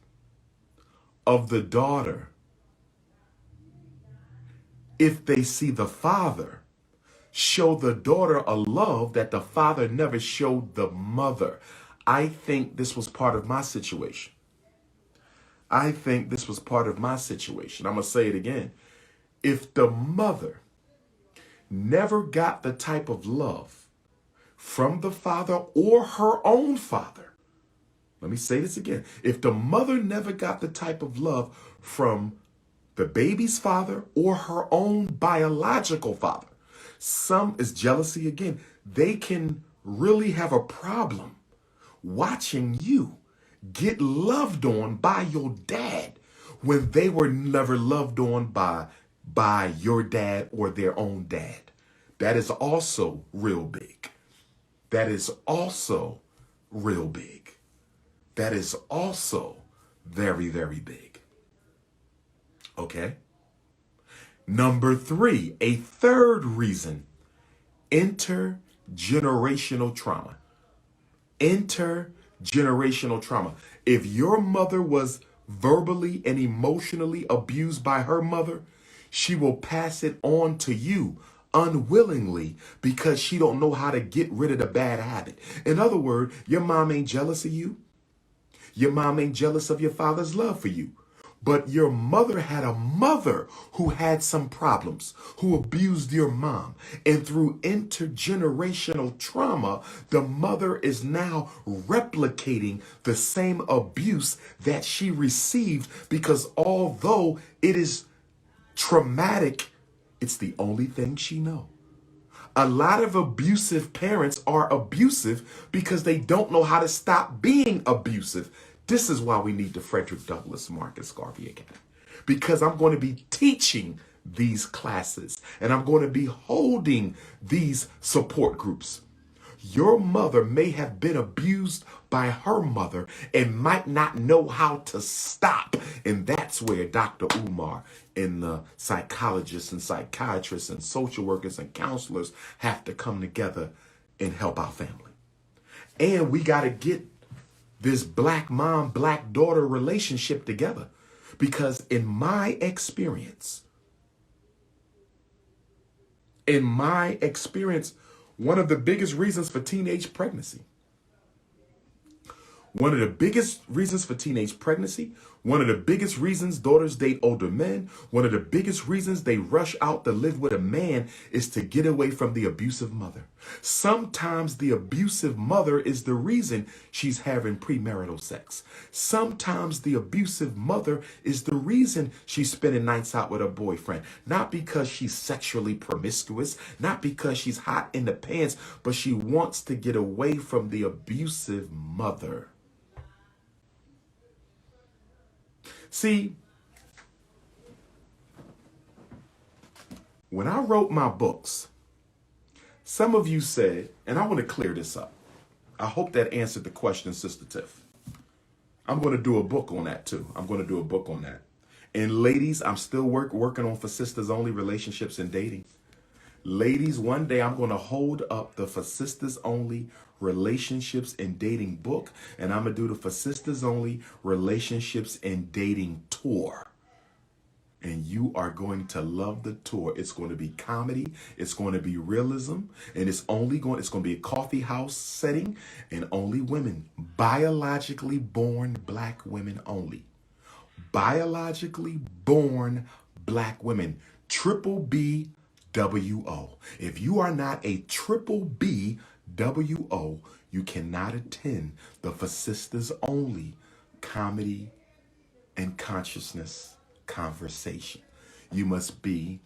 of the daughter if they see the father show the daughter a love that the father never showed the mother. I think this was part of my situation. I'm going to say it again. If the mother never got the type of love from the father or her own father, let me say this again. If the mother never got the type of love from the baby's father or her own biological father, some is jealousy again. They can really have a problem watching you get loved on by your dad when they were never loved on by your dad or their own dad. That is also real big. That is also real big. That is also very, very big. Okay? Number three, a third reason, intergenerational trauma. Intergenerational trauma. If your mother was verbally and emotionally abused by her mother, she will pass it on to you unwillingly because she don't know how to get rid of the bad habit. In other words, your mom ain't jealous of you. Your mom ain't jealous of your father's love for you. But your mother had a mother who had some problems, who abused your mom. And through intergenerational trauma, the mother is now replicating the same abuse that she received, because although it is traumatic, it's the only thing she knows. A lot of abusive parents are abusive because they don't know how to stop being abusive. This is why we need the Frederick Douglass Marcus Garvey Academy, because I'm going to be teaching these classes and I'm going to be holding these support groups. Your mother may have been abused by her mother and might not know how to stop. And that's where DR.UMAR and the psychologists and psychiatrists and social workers and counselors have to come together and help our family. And we got to get this black mom, black daughter relationship together. Because in my experience, one of the biggest reasons for teenage pregnancy, one of the biggest reasons daughters date older men, one of the biggest reasons they rush out to live with a man is to get away from the abusive mother. Sometimes the abusive mother is the reason she's having premarital sex. Sometimes the abusive mother is the reason she's spending nights out with her boyfriend. Not because she's sexually promiscuous, not because she's hot in the pants, but she wants to get away from the abusive mother. See, when I wrote my books, some of you said, and I want to clear this up. I hope that answered the question, Sister Tiff. I'm going to do a book on that too. And ladies, I'm still working on for sisters only relationships and dating. Ladies, one day I'm going to hold up the For Sisters Only Relationships and Dating book, and I'm going to do the For Sisters Only Relationships and Dating tour. And you are going to love the tour. It's going to be comedy. It's going to be realism. And it's going to be a coffee house setting, and only women, biologically born black women only. Biologically born black women. Triple B WO. If you are not a triple B WO, you cannot attend the For Sisters Only Comedy and Consciousness Conversation. You must be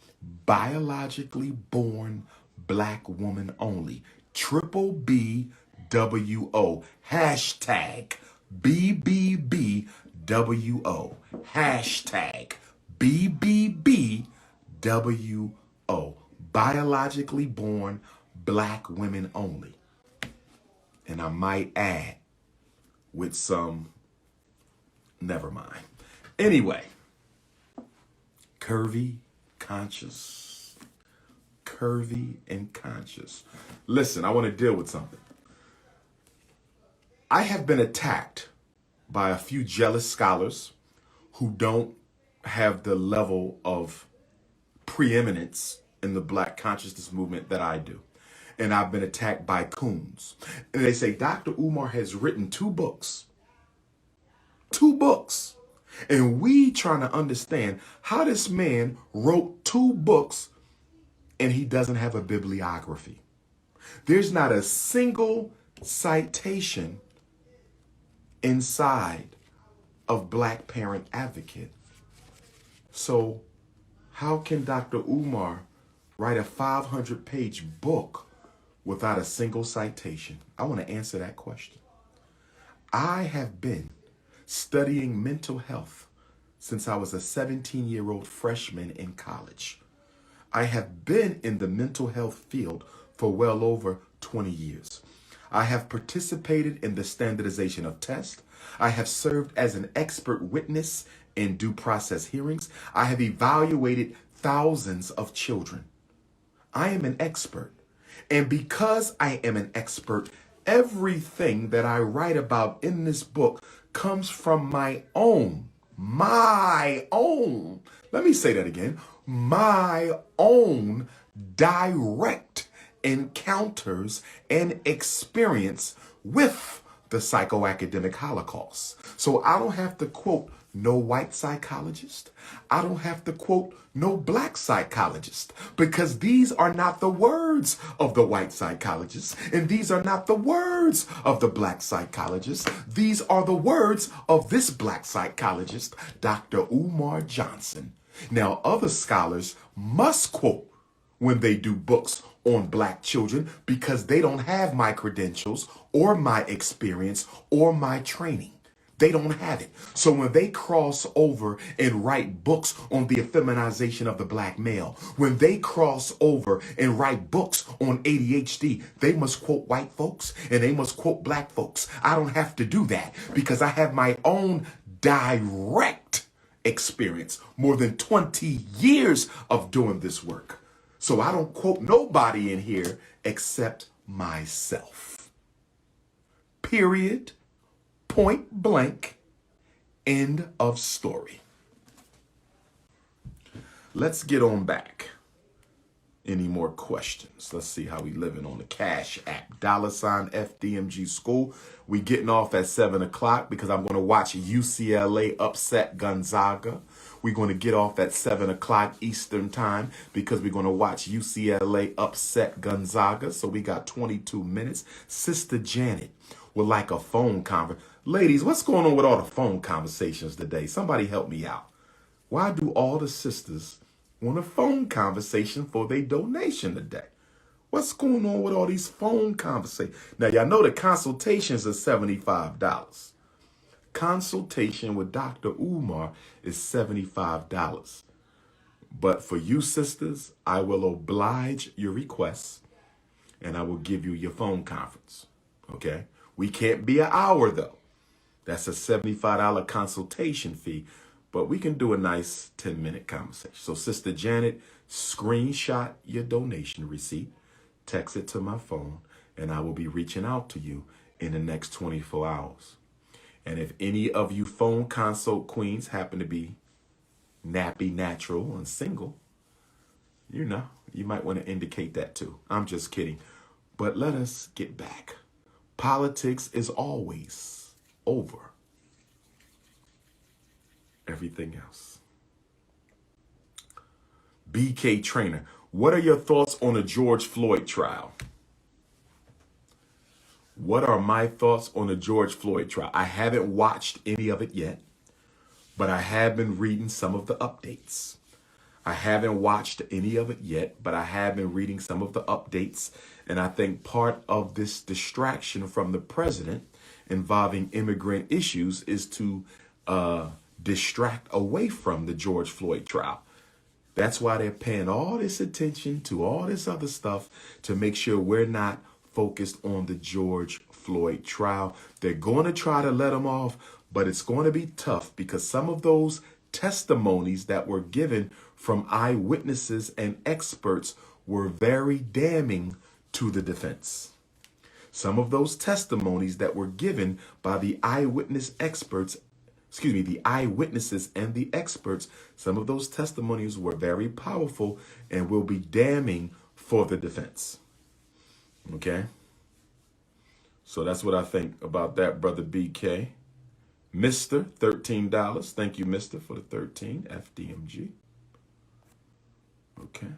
biologically born black woman only. Triple B WO. Hashtag BBBWO. Hashtag BBBWO. Biologically born black women only. And I might add with some, never mind. Anyway, curvy, conscious. Curvy and conscious. Listen, I want to deal with something. I have been attacked by a few jealous scholars who don't have the level of preeminence in the black consciousness movement that I do. And I've been attacked by coons. And they say, Dr. Umar has written 2 books. 2 books. And we trying to understand how this man wrote 2 books and he doesn't have a bibliography. There's not a single citation inside of Black Parent Advocate. So how can Dr. Umar write a 500-page book without a single citation? I want to answer that question. I have been studying mental health since I was a 17-year-old freshman in college. I have been in the mental health field for well over 20 years. I have participated in the standardization of tests. I have served as an expert witness in due process hearings. I have evaluated thousands of children. I am an expert. And because I am an expert, everything that I write about in this book comes from my own, let me say that again, my own direct encounters and experience with the psychoacademic Holocaust. So I don't have to quote no white psychologist. I don't have to quote no black psychologist, because these are not the words of the white psychologist, and these are not the words of the black psychologist. These are the words of this black psychologist, Dr. DrUmarJohnson. Now, other scholars must quote when they do books on black children because they don't have my credentials or my experience or my training. They don't have it. So when they cross over and write books on the effeminization of the black male, when they cross over and write books on ADHD, they must quote white folks and they must quote black folks. I don't have to do that because I have my own direct experience, more than 20 years of doing this work. So I don't quote nobody in here except myself. Period. Point blank. End of story. Let's get on back. Any more questions? Let's see how we living on the Cash App. $ FDMG School. We getting off at 7 o'clock because I'm going to watch UCLA upset Gonzaga. We're going to get off at 7 o'clock Eastern time because we're going to watch UCLA upset Gonzaga. So we got 22 minutes. Sister Janet would like a phone conversation. Ladies, what's going on with all the phone conversations today? Somebody help me out. Why do all the sisters want a phone conversation for their donation today? What's going on with all these phone conversations? Now, y'all know the consultations are $75. Consultation with Dr. Umar is $75. But for you sisters, I will oblige your requests and I will give you your phone conference. Okay? We can't be an hour though. That's a $75 consultation fee. but we can do a nice 10-minute conversation. So Sister Janet, screenshot your donation receipt, text it to my phone, and I will be reaching out to you in the next 24 hours. And if any of you phone consult queens happen to be nappy, natural, and single, you know, you might want to indicate that too. I'm just kidding. But let us get back. Politics is always over everything else. BK Trainer, what are your thoughts on the George Floyd trial? What are my thoughts on the George Floyd trial? I haven't watched any of it yet, but I have been reading some of the updates. I haven't watched any of it yet, but I have been reading some of the updates. And I think part of this distraction from the president involving immigrant issues is to distract away from the George Floyd trial. That's why they're paying all this attention to all this other stuff to make sure we're not focused on the George Floyd trial. They're going to try to let him off, but it's going to be tough because some of those testimonies that were given from eyewitnesses and experts were very damning to the defense. Some of those testimonies that were given by the eyewitnesses and the experts, some of those testimonies were very powerful and will be damning for the defense. Okay? So that's what I think about that, Brother BK. Mr. $13. Thank you, Mr. for the 13. FDMG. Okay.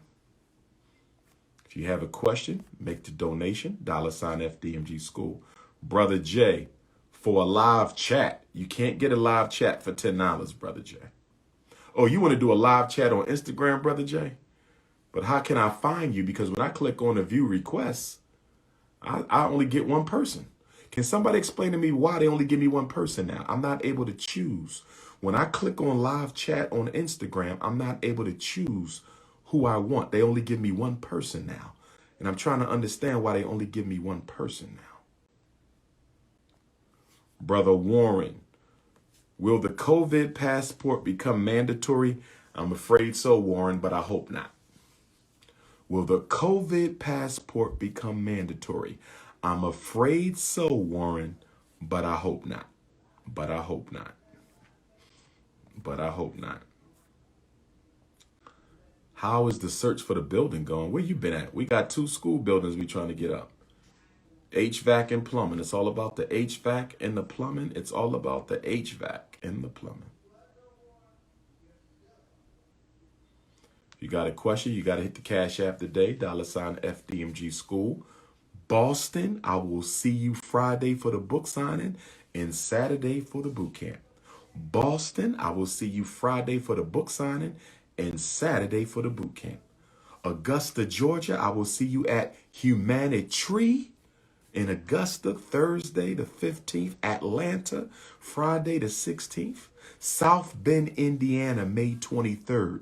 If you have a question, make the donation. $ FDMG School. Brother J, for a live chat. You can't get a live chat for $10, Brother J. Oh, you want to do a live chat on Instagram, Brother J? But how can I find you? Because when I click on the view requests, I only get one person. Can somebody explain to me why they only give me one person now? I'm not able to choose. When I click on live chat on Instagram, I'm not able to choose who I want. They only give me one person now. And I'm trying to understand why they only give me one person now. Brother Warren, will the COVID passport become mandatory? I'm afraid so, Warren, but I hope not. Will the COVID passport become mandatory? I'm afraid so, Warren, but I hope not. But I hope not. But I hope not. How is the search for the building going? Where you been at? We got 2 school buildings we trying to get up. HVAC and plumbing. It's all about the HVAC and the plumbing. It's all about the HVAC and the plumbing. If you got a question, you got to hit the Cash App today. $ FDMG School. Boston, I will see you Friday for the book signing and Saturday for the boot camp. Boston, I will see you Friday for the book signing and Saturday for the boot camp. Augusta, Georgia, I will see you at Humanity in Augusta, Thursday the 15th. Atlanta, Friday the 16th. South Bend, Indiana, May 23rd.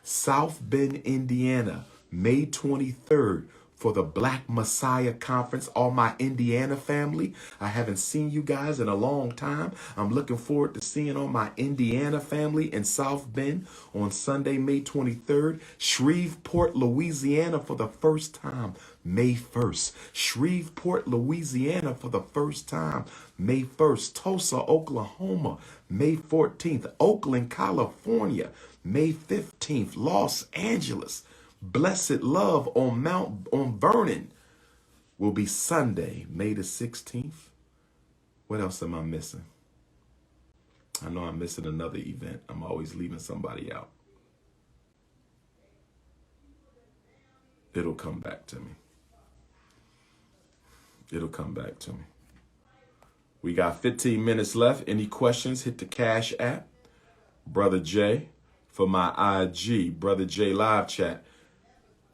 South Bend, Indiana, May 23rd. For the Black Messiah Conference, all my Indiana family. I haven't seen you guys in a long time. I'm looking forward to seeing all my Indiana family in South Bend on Sunday, May 23rd. Shreveport, Louisiana for the first time, May 1st. Shreveport, Louisiana for the first time, May 1st. Tulsa, Oklahoma, May 14th. Oakland, California, May 15th. Los Angeles, Blessed Love on Vernon will be Sunday, May the 16th. What else am I missing? I know I'm missing another event. I'm always leaving somebody out. It'll come back to me. It'll come back to me. We got 15 minutes left. Any questions? Hit the Cash App. Brother J for my IG. Brother J live chat.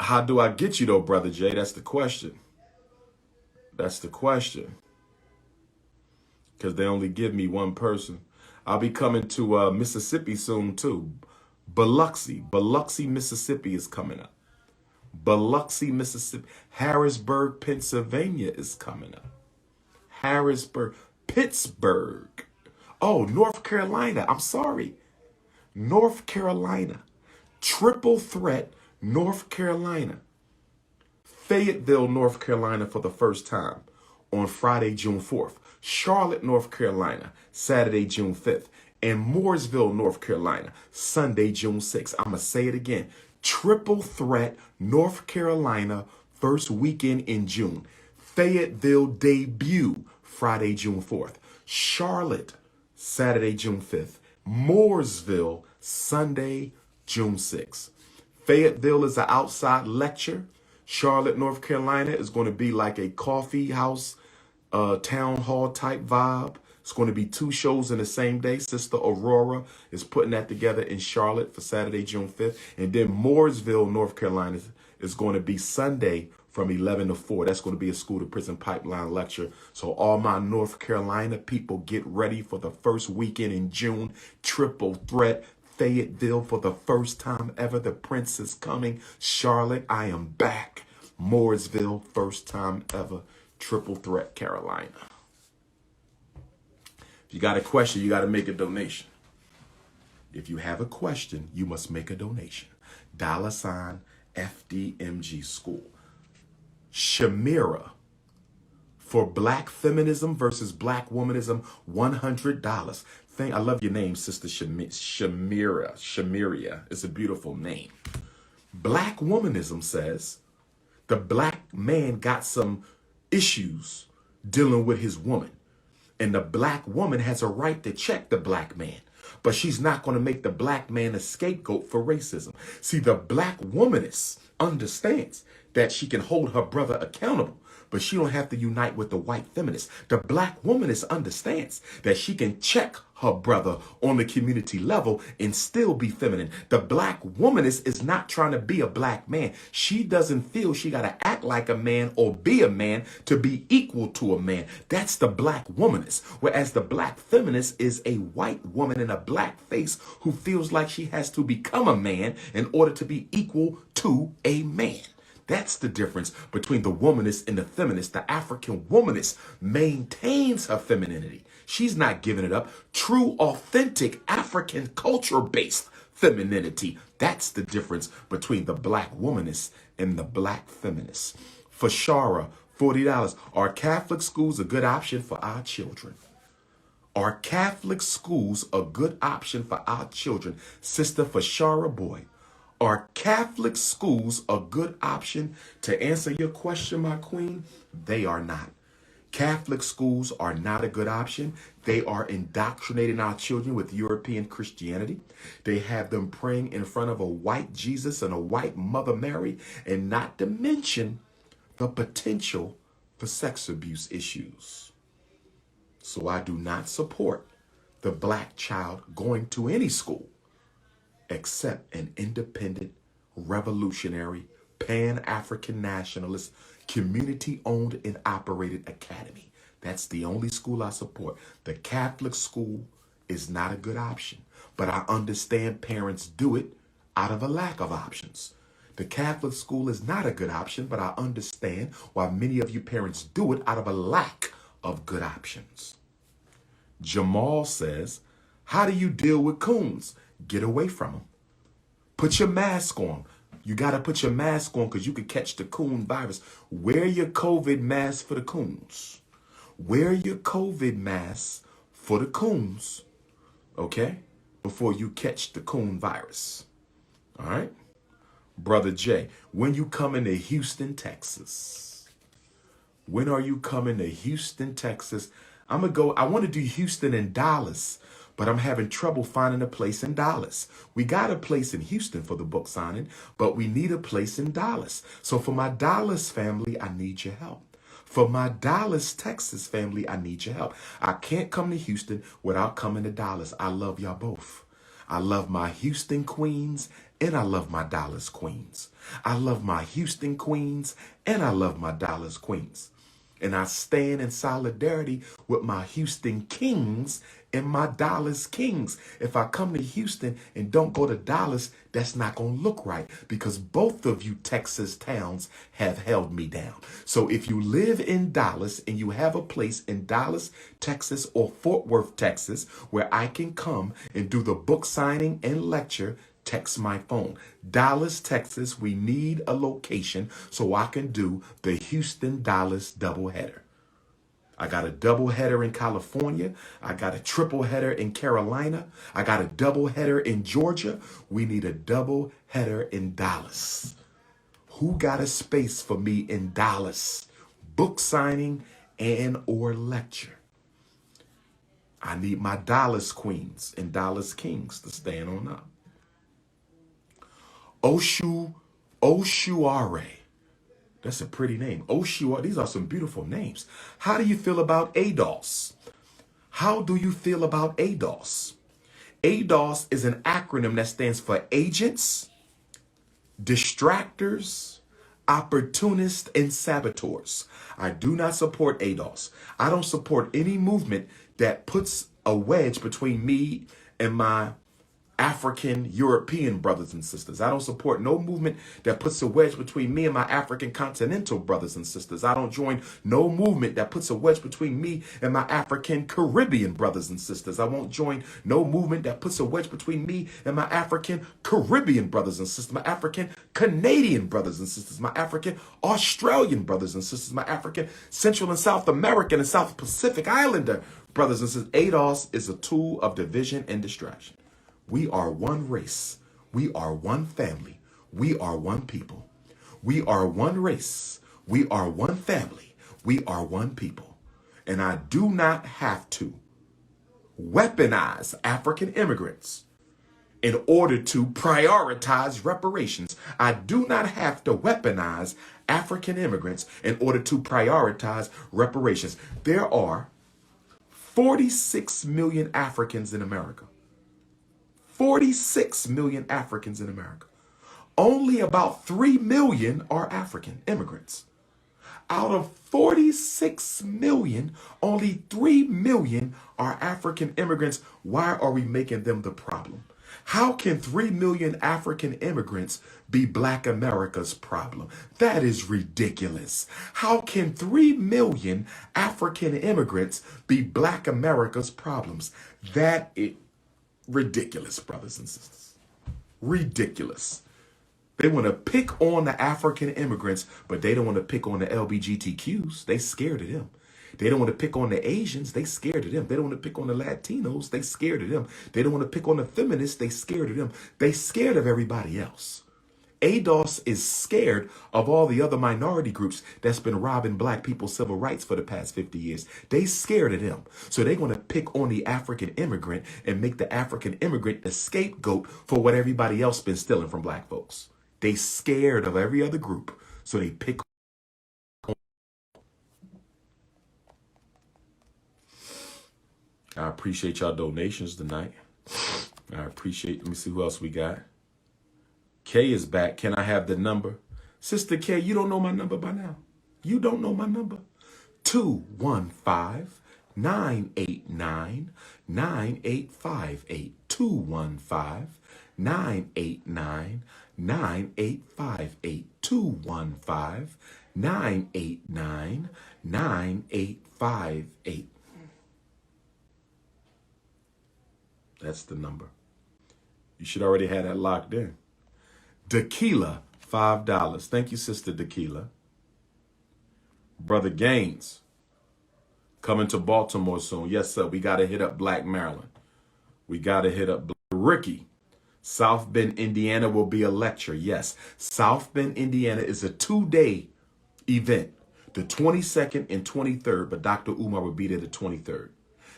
How do I get you though, Brother Jay? That's the question. That's the question. Because they only give me one person. I'll be coming to Mississippi soon too. Biloxi, Mississippi is coming up. Biloxi, Mississippi. Harrisburg, Pennsylvania is coming up. Harrisburg, Pittsburgh. Oh, North Carolina. I'm sorry. North Carolina. Triple threat, North Carolina. Fayetteville, North Carolina for the first time on Friday, June 4th. Charlotte, North Carolina, Saturday, June 5th. And Mooresville, North Carolina, Sunday, June 6th. I'm going to say it again. Triple threat, North Carolina, first weekend in June. Fayetteville debut, Friday, June 4th. Charlotte, Saturday, June 5th. Mooresville, Sunday, June 6th. Fayetteville is an outside lecture. Charlotte, North Carolina is going to be like a coffee house, town hall type vibe. It's going to be 2 shows in the same day. Sister Aurora is putting that together in Charlotte for Saturday, June 5th. And then Mooresville, North Carolina is going to be Sunday from 11 to 4. That's going to be a school to prison pipeline lecture. So all my North Carolina people, get ready for the first weekend in June. Triple threat. Fayetteville for the first time ever. The Prince is coming. Charlotte, I am back. Mooresville, first time ever. Triple threat, Carolina. If you got a question, you got to make a donation. If you have a question, you must make a donation. $ FDMG school. Shamira for Black feminism versus Black womanism, $100. I love your name, Sister Shamira. Shamiria. It's a beautiful name. Black womanism says the Black man got some issues dealing with his woman. And the Black woman has a right to check the Black man. But she's not going to make the Black man a scapegoat for racism. See, the Black womanist understands that she can hold her brother accountable, but she don't have to unite with the white feminist. The Black womanist understands that she can check her brother on the community level and still be feminine. The Black womanist is not trying to be a Black man. She doesn't feel she got to act like a man or be a man to be equal to a man. That's the Black womanist. Whereas the Black feminist is a white woman in a black face who feels like she has to become a man in order to be equal to a man. That's the difference between the womanist and the feminist. The African womanist maintains her femininity. She's not giving it up. True, authentic African culture-based femininity. That's the difference between the Black womanist and the Black feminist. For Shara, $40. Are Catholic schools a good option for our children? Are Catholic schools a good option for our children? Sister Fashara Boy. Are Catholic schools a good option? To answer your question, my queen, they are not. Catholic schools are not a good option. They are indoctrinating our children with European Christianity. They have them praying in front of a white Jesus and a white Mother Mary, and not to mention the potential for sex abuse issues. So I do not support the Black child going to any school except an independent, revolutionary, pan-African nationalist, community-owned and operated academy. That's the only school I support. The Catholic school is not a good option, but I understand parents do it out of a lack of options. The Catholic school is not a good option, but I understand why many of you parents do it out of a lack of good options. Jamal says, how do you deal with coons? Get away from them. Put your mask on. You got to put your mask on because you could catch the coon virus. Wear your COVID mask for the coons. Wear your COVID mask for the coons, okay, before you catch the coon virus. All right? Brother Jay, when you coming to Houston, Texas? When are you coming to Houston, Texas? I want to do Houston and Dallas, but I'm having trouble finding a place in Dallas. We got a place in Houston for the book signing, but we need a place in Dallas. So for my Dallas family, I need your help. For my Dallas, Texas family, I need your help. I can't come to Houston without coming to Dallas. I love y'all both. I love my Houston queens and I love my Dallas queens. I love my Houston queens and I love my Dallas queens. And I stand in solidarity with my Houston kings in my Dallas Kings. If I come to Houston and don't go to Dallas, that's not going to look right, because both of you Texas towns have held me down. So if you live in Dallas and you have a place in Dallas, Texas, or Fort Worth, Texas, where I can come and do the book signing and lecture, text my phone. Dallas, Texas, we need a location so I can do the Houston-Dallas doubleheader. I got a double header in California. I got a triple header in Carolina. I got a double header in Georgia. We need a double header in Dallas. Who got a space for me in Dallas? Book signing and or lecture. I need my Dallas queens and Dallas kings to stand on up. Oshuare. That's a pretty name. Oshuare. These are some beautiful names. How do you feel about ADOS? How do you feel about ADOS? ADOS is an acronym that stands for agents, distractors, opportunists, and saboteurs. I do not support ADOS. I don't support any movement that puts a wedge between me and my African European brothers and sisters. I don't support no movement that puts a wedge between me and my African continental brothers and sisters. I don't join no movement that puts a wedge between me and my African Caribbean brothers and sisters. I won't join no movement that puts a wedge between me and my African Caribbean brothers and sisters, my African Canadian brothers and sisters, my African Australian brothers and sisters, my African Central and South American and South Pacific Islander brothers and sisters. ADOS is a tool of division and distraction. We are one race. We are one family. We are one people. We are one race. We are one family. We are one people. And I do not have to weaponize African immigrants in order to prioritize reparations. I do not have to weaponize African immigrants in order to prioritize reparations. There are 46 million Africans in America. 46 million Africans in America. Only about 3 million are African immigrants. Out of 46 million, only 3 million are African immigrants. Why are we making them the problem? How can 3 million African immigrants be Black America's problem? That is ridiculous. How can 3 million African immigrants be Black America's problems? That is ridiculous, brothers and sisters. Ridiculous. They want to pick on the African immigrants, but they don't want to pick on the LGBTQs. They scared of them. They don't want to pick on the Asians. They scared of them. They don't want to pick on the Latinos. They scared of them. They don't want to pick on the feminists. They scared of them. They scared of everybody else. ADOS is scared of all the other minority groups that's been robbing Black people's civil rights for the past 50 years. They scared of them. So they want to pick on the African immigrant and make the African immigrant the scapegoat for what everybody else been stealing from Black folks. They scared of every other group. So they pick on. I appreciate y'all donations tonight. I appreciate, let me see who else we got. Kay is back. Can I have the number? Sister Kay, you don't know my number by now. You don't know my number. 215-989-9858. 215-989-9858. 215-989-9858. That's the number. You should already have that locked in. Tequila, $5. Thank you, Sister Tequila. Brother Gaines, coming to Baltimore soon. Yes, sir. We got to hit up Black Maryland. We got to hit up Ricky. South Bend, Indiana will be a lecture. Yes. South Bend, Indiana is a 2-day event. The 22nd and 23rd, but Dr. Umar will be there the 23rd.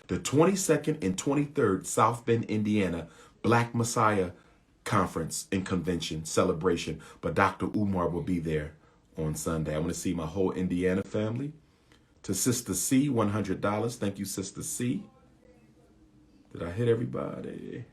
The 22nd and 23rd, South Bend, Indiana, Black Messiah Conference and Convention celebration, but Dr. Umar will be there on Sunday. I want to see my whole Indiana family. To Sister C, $100. Thank you, Sister C. Did I hit everybody?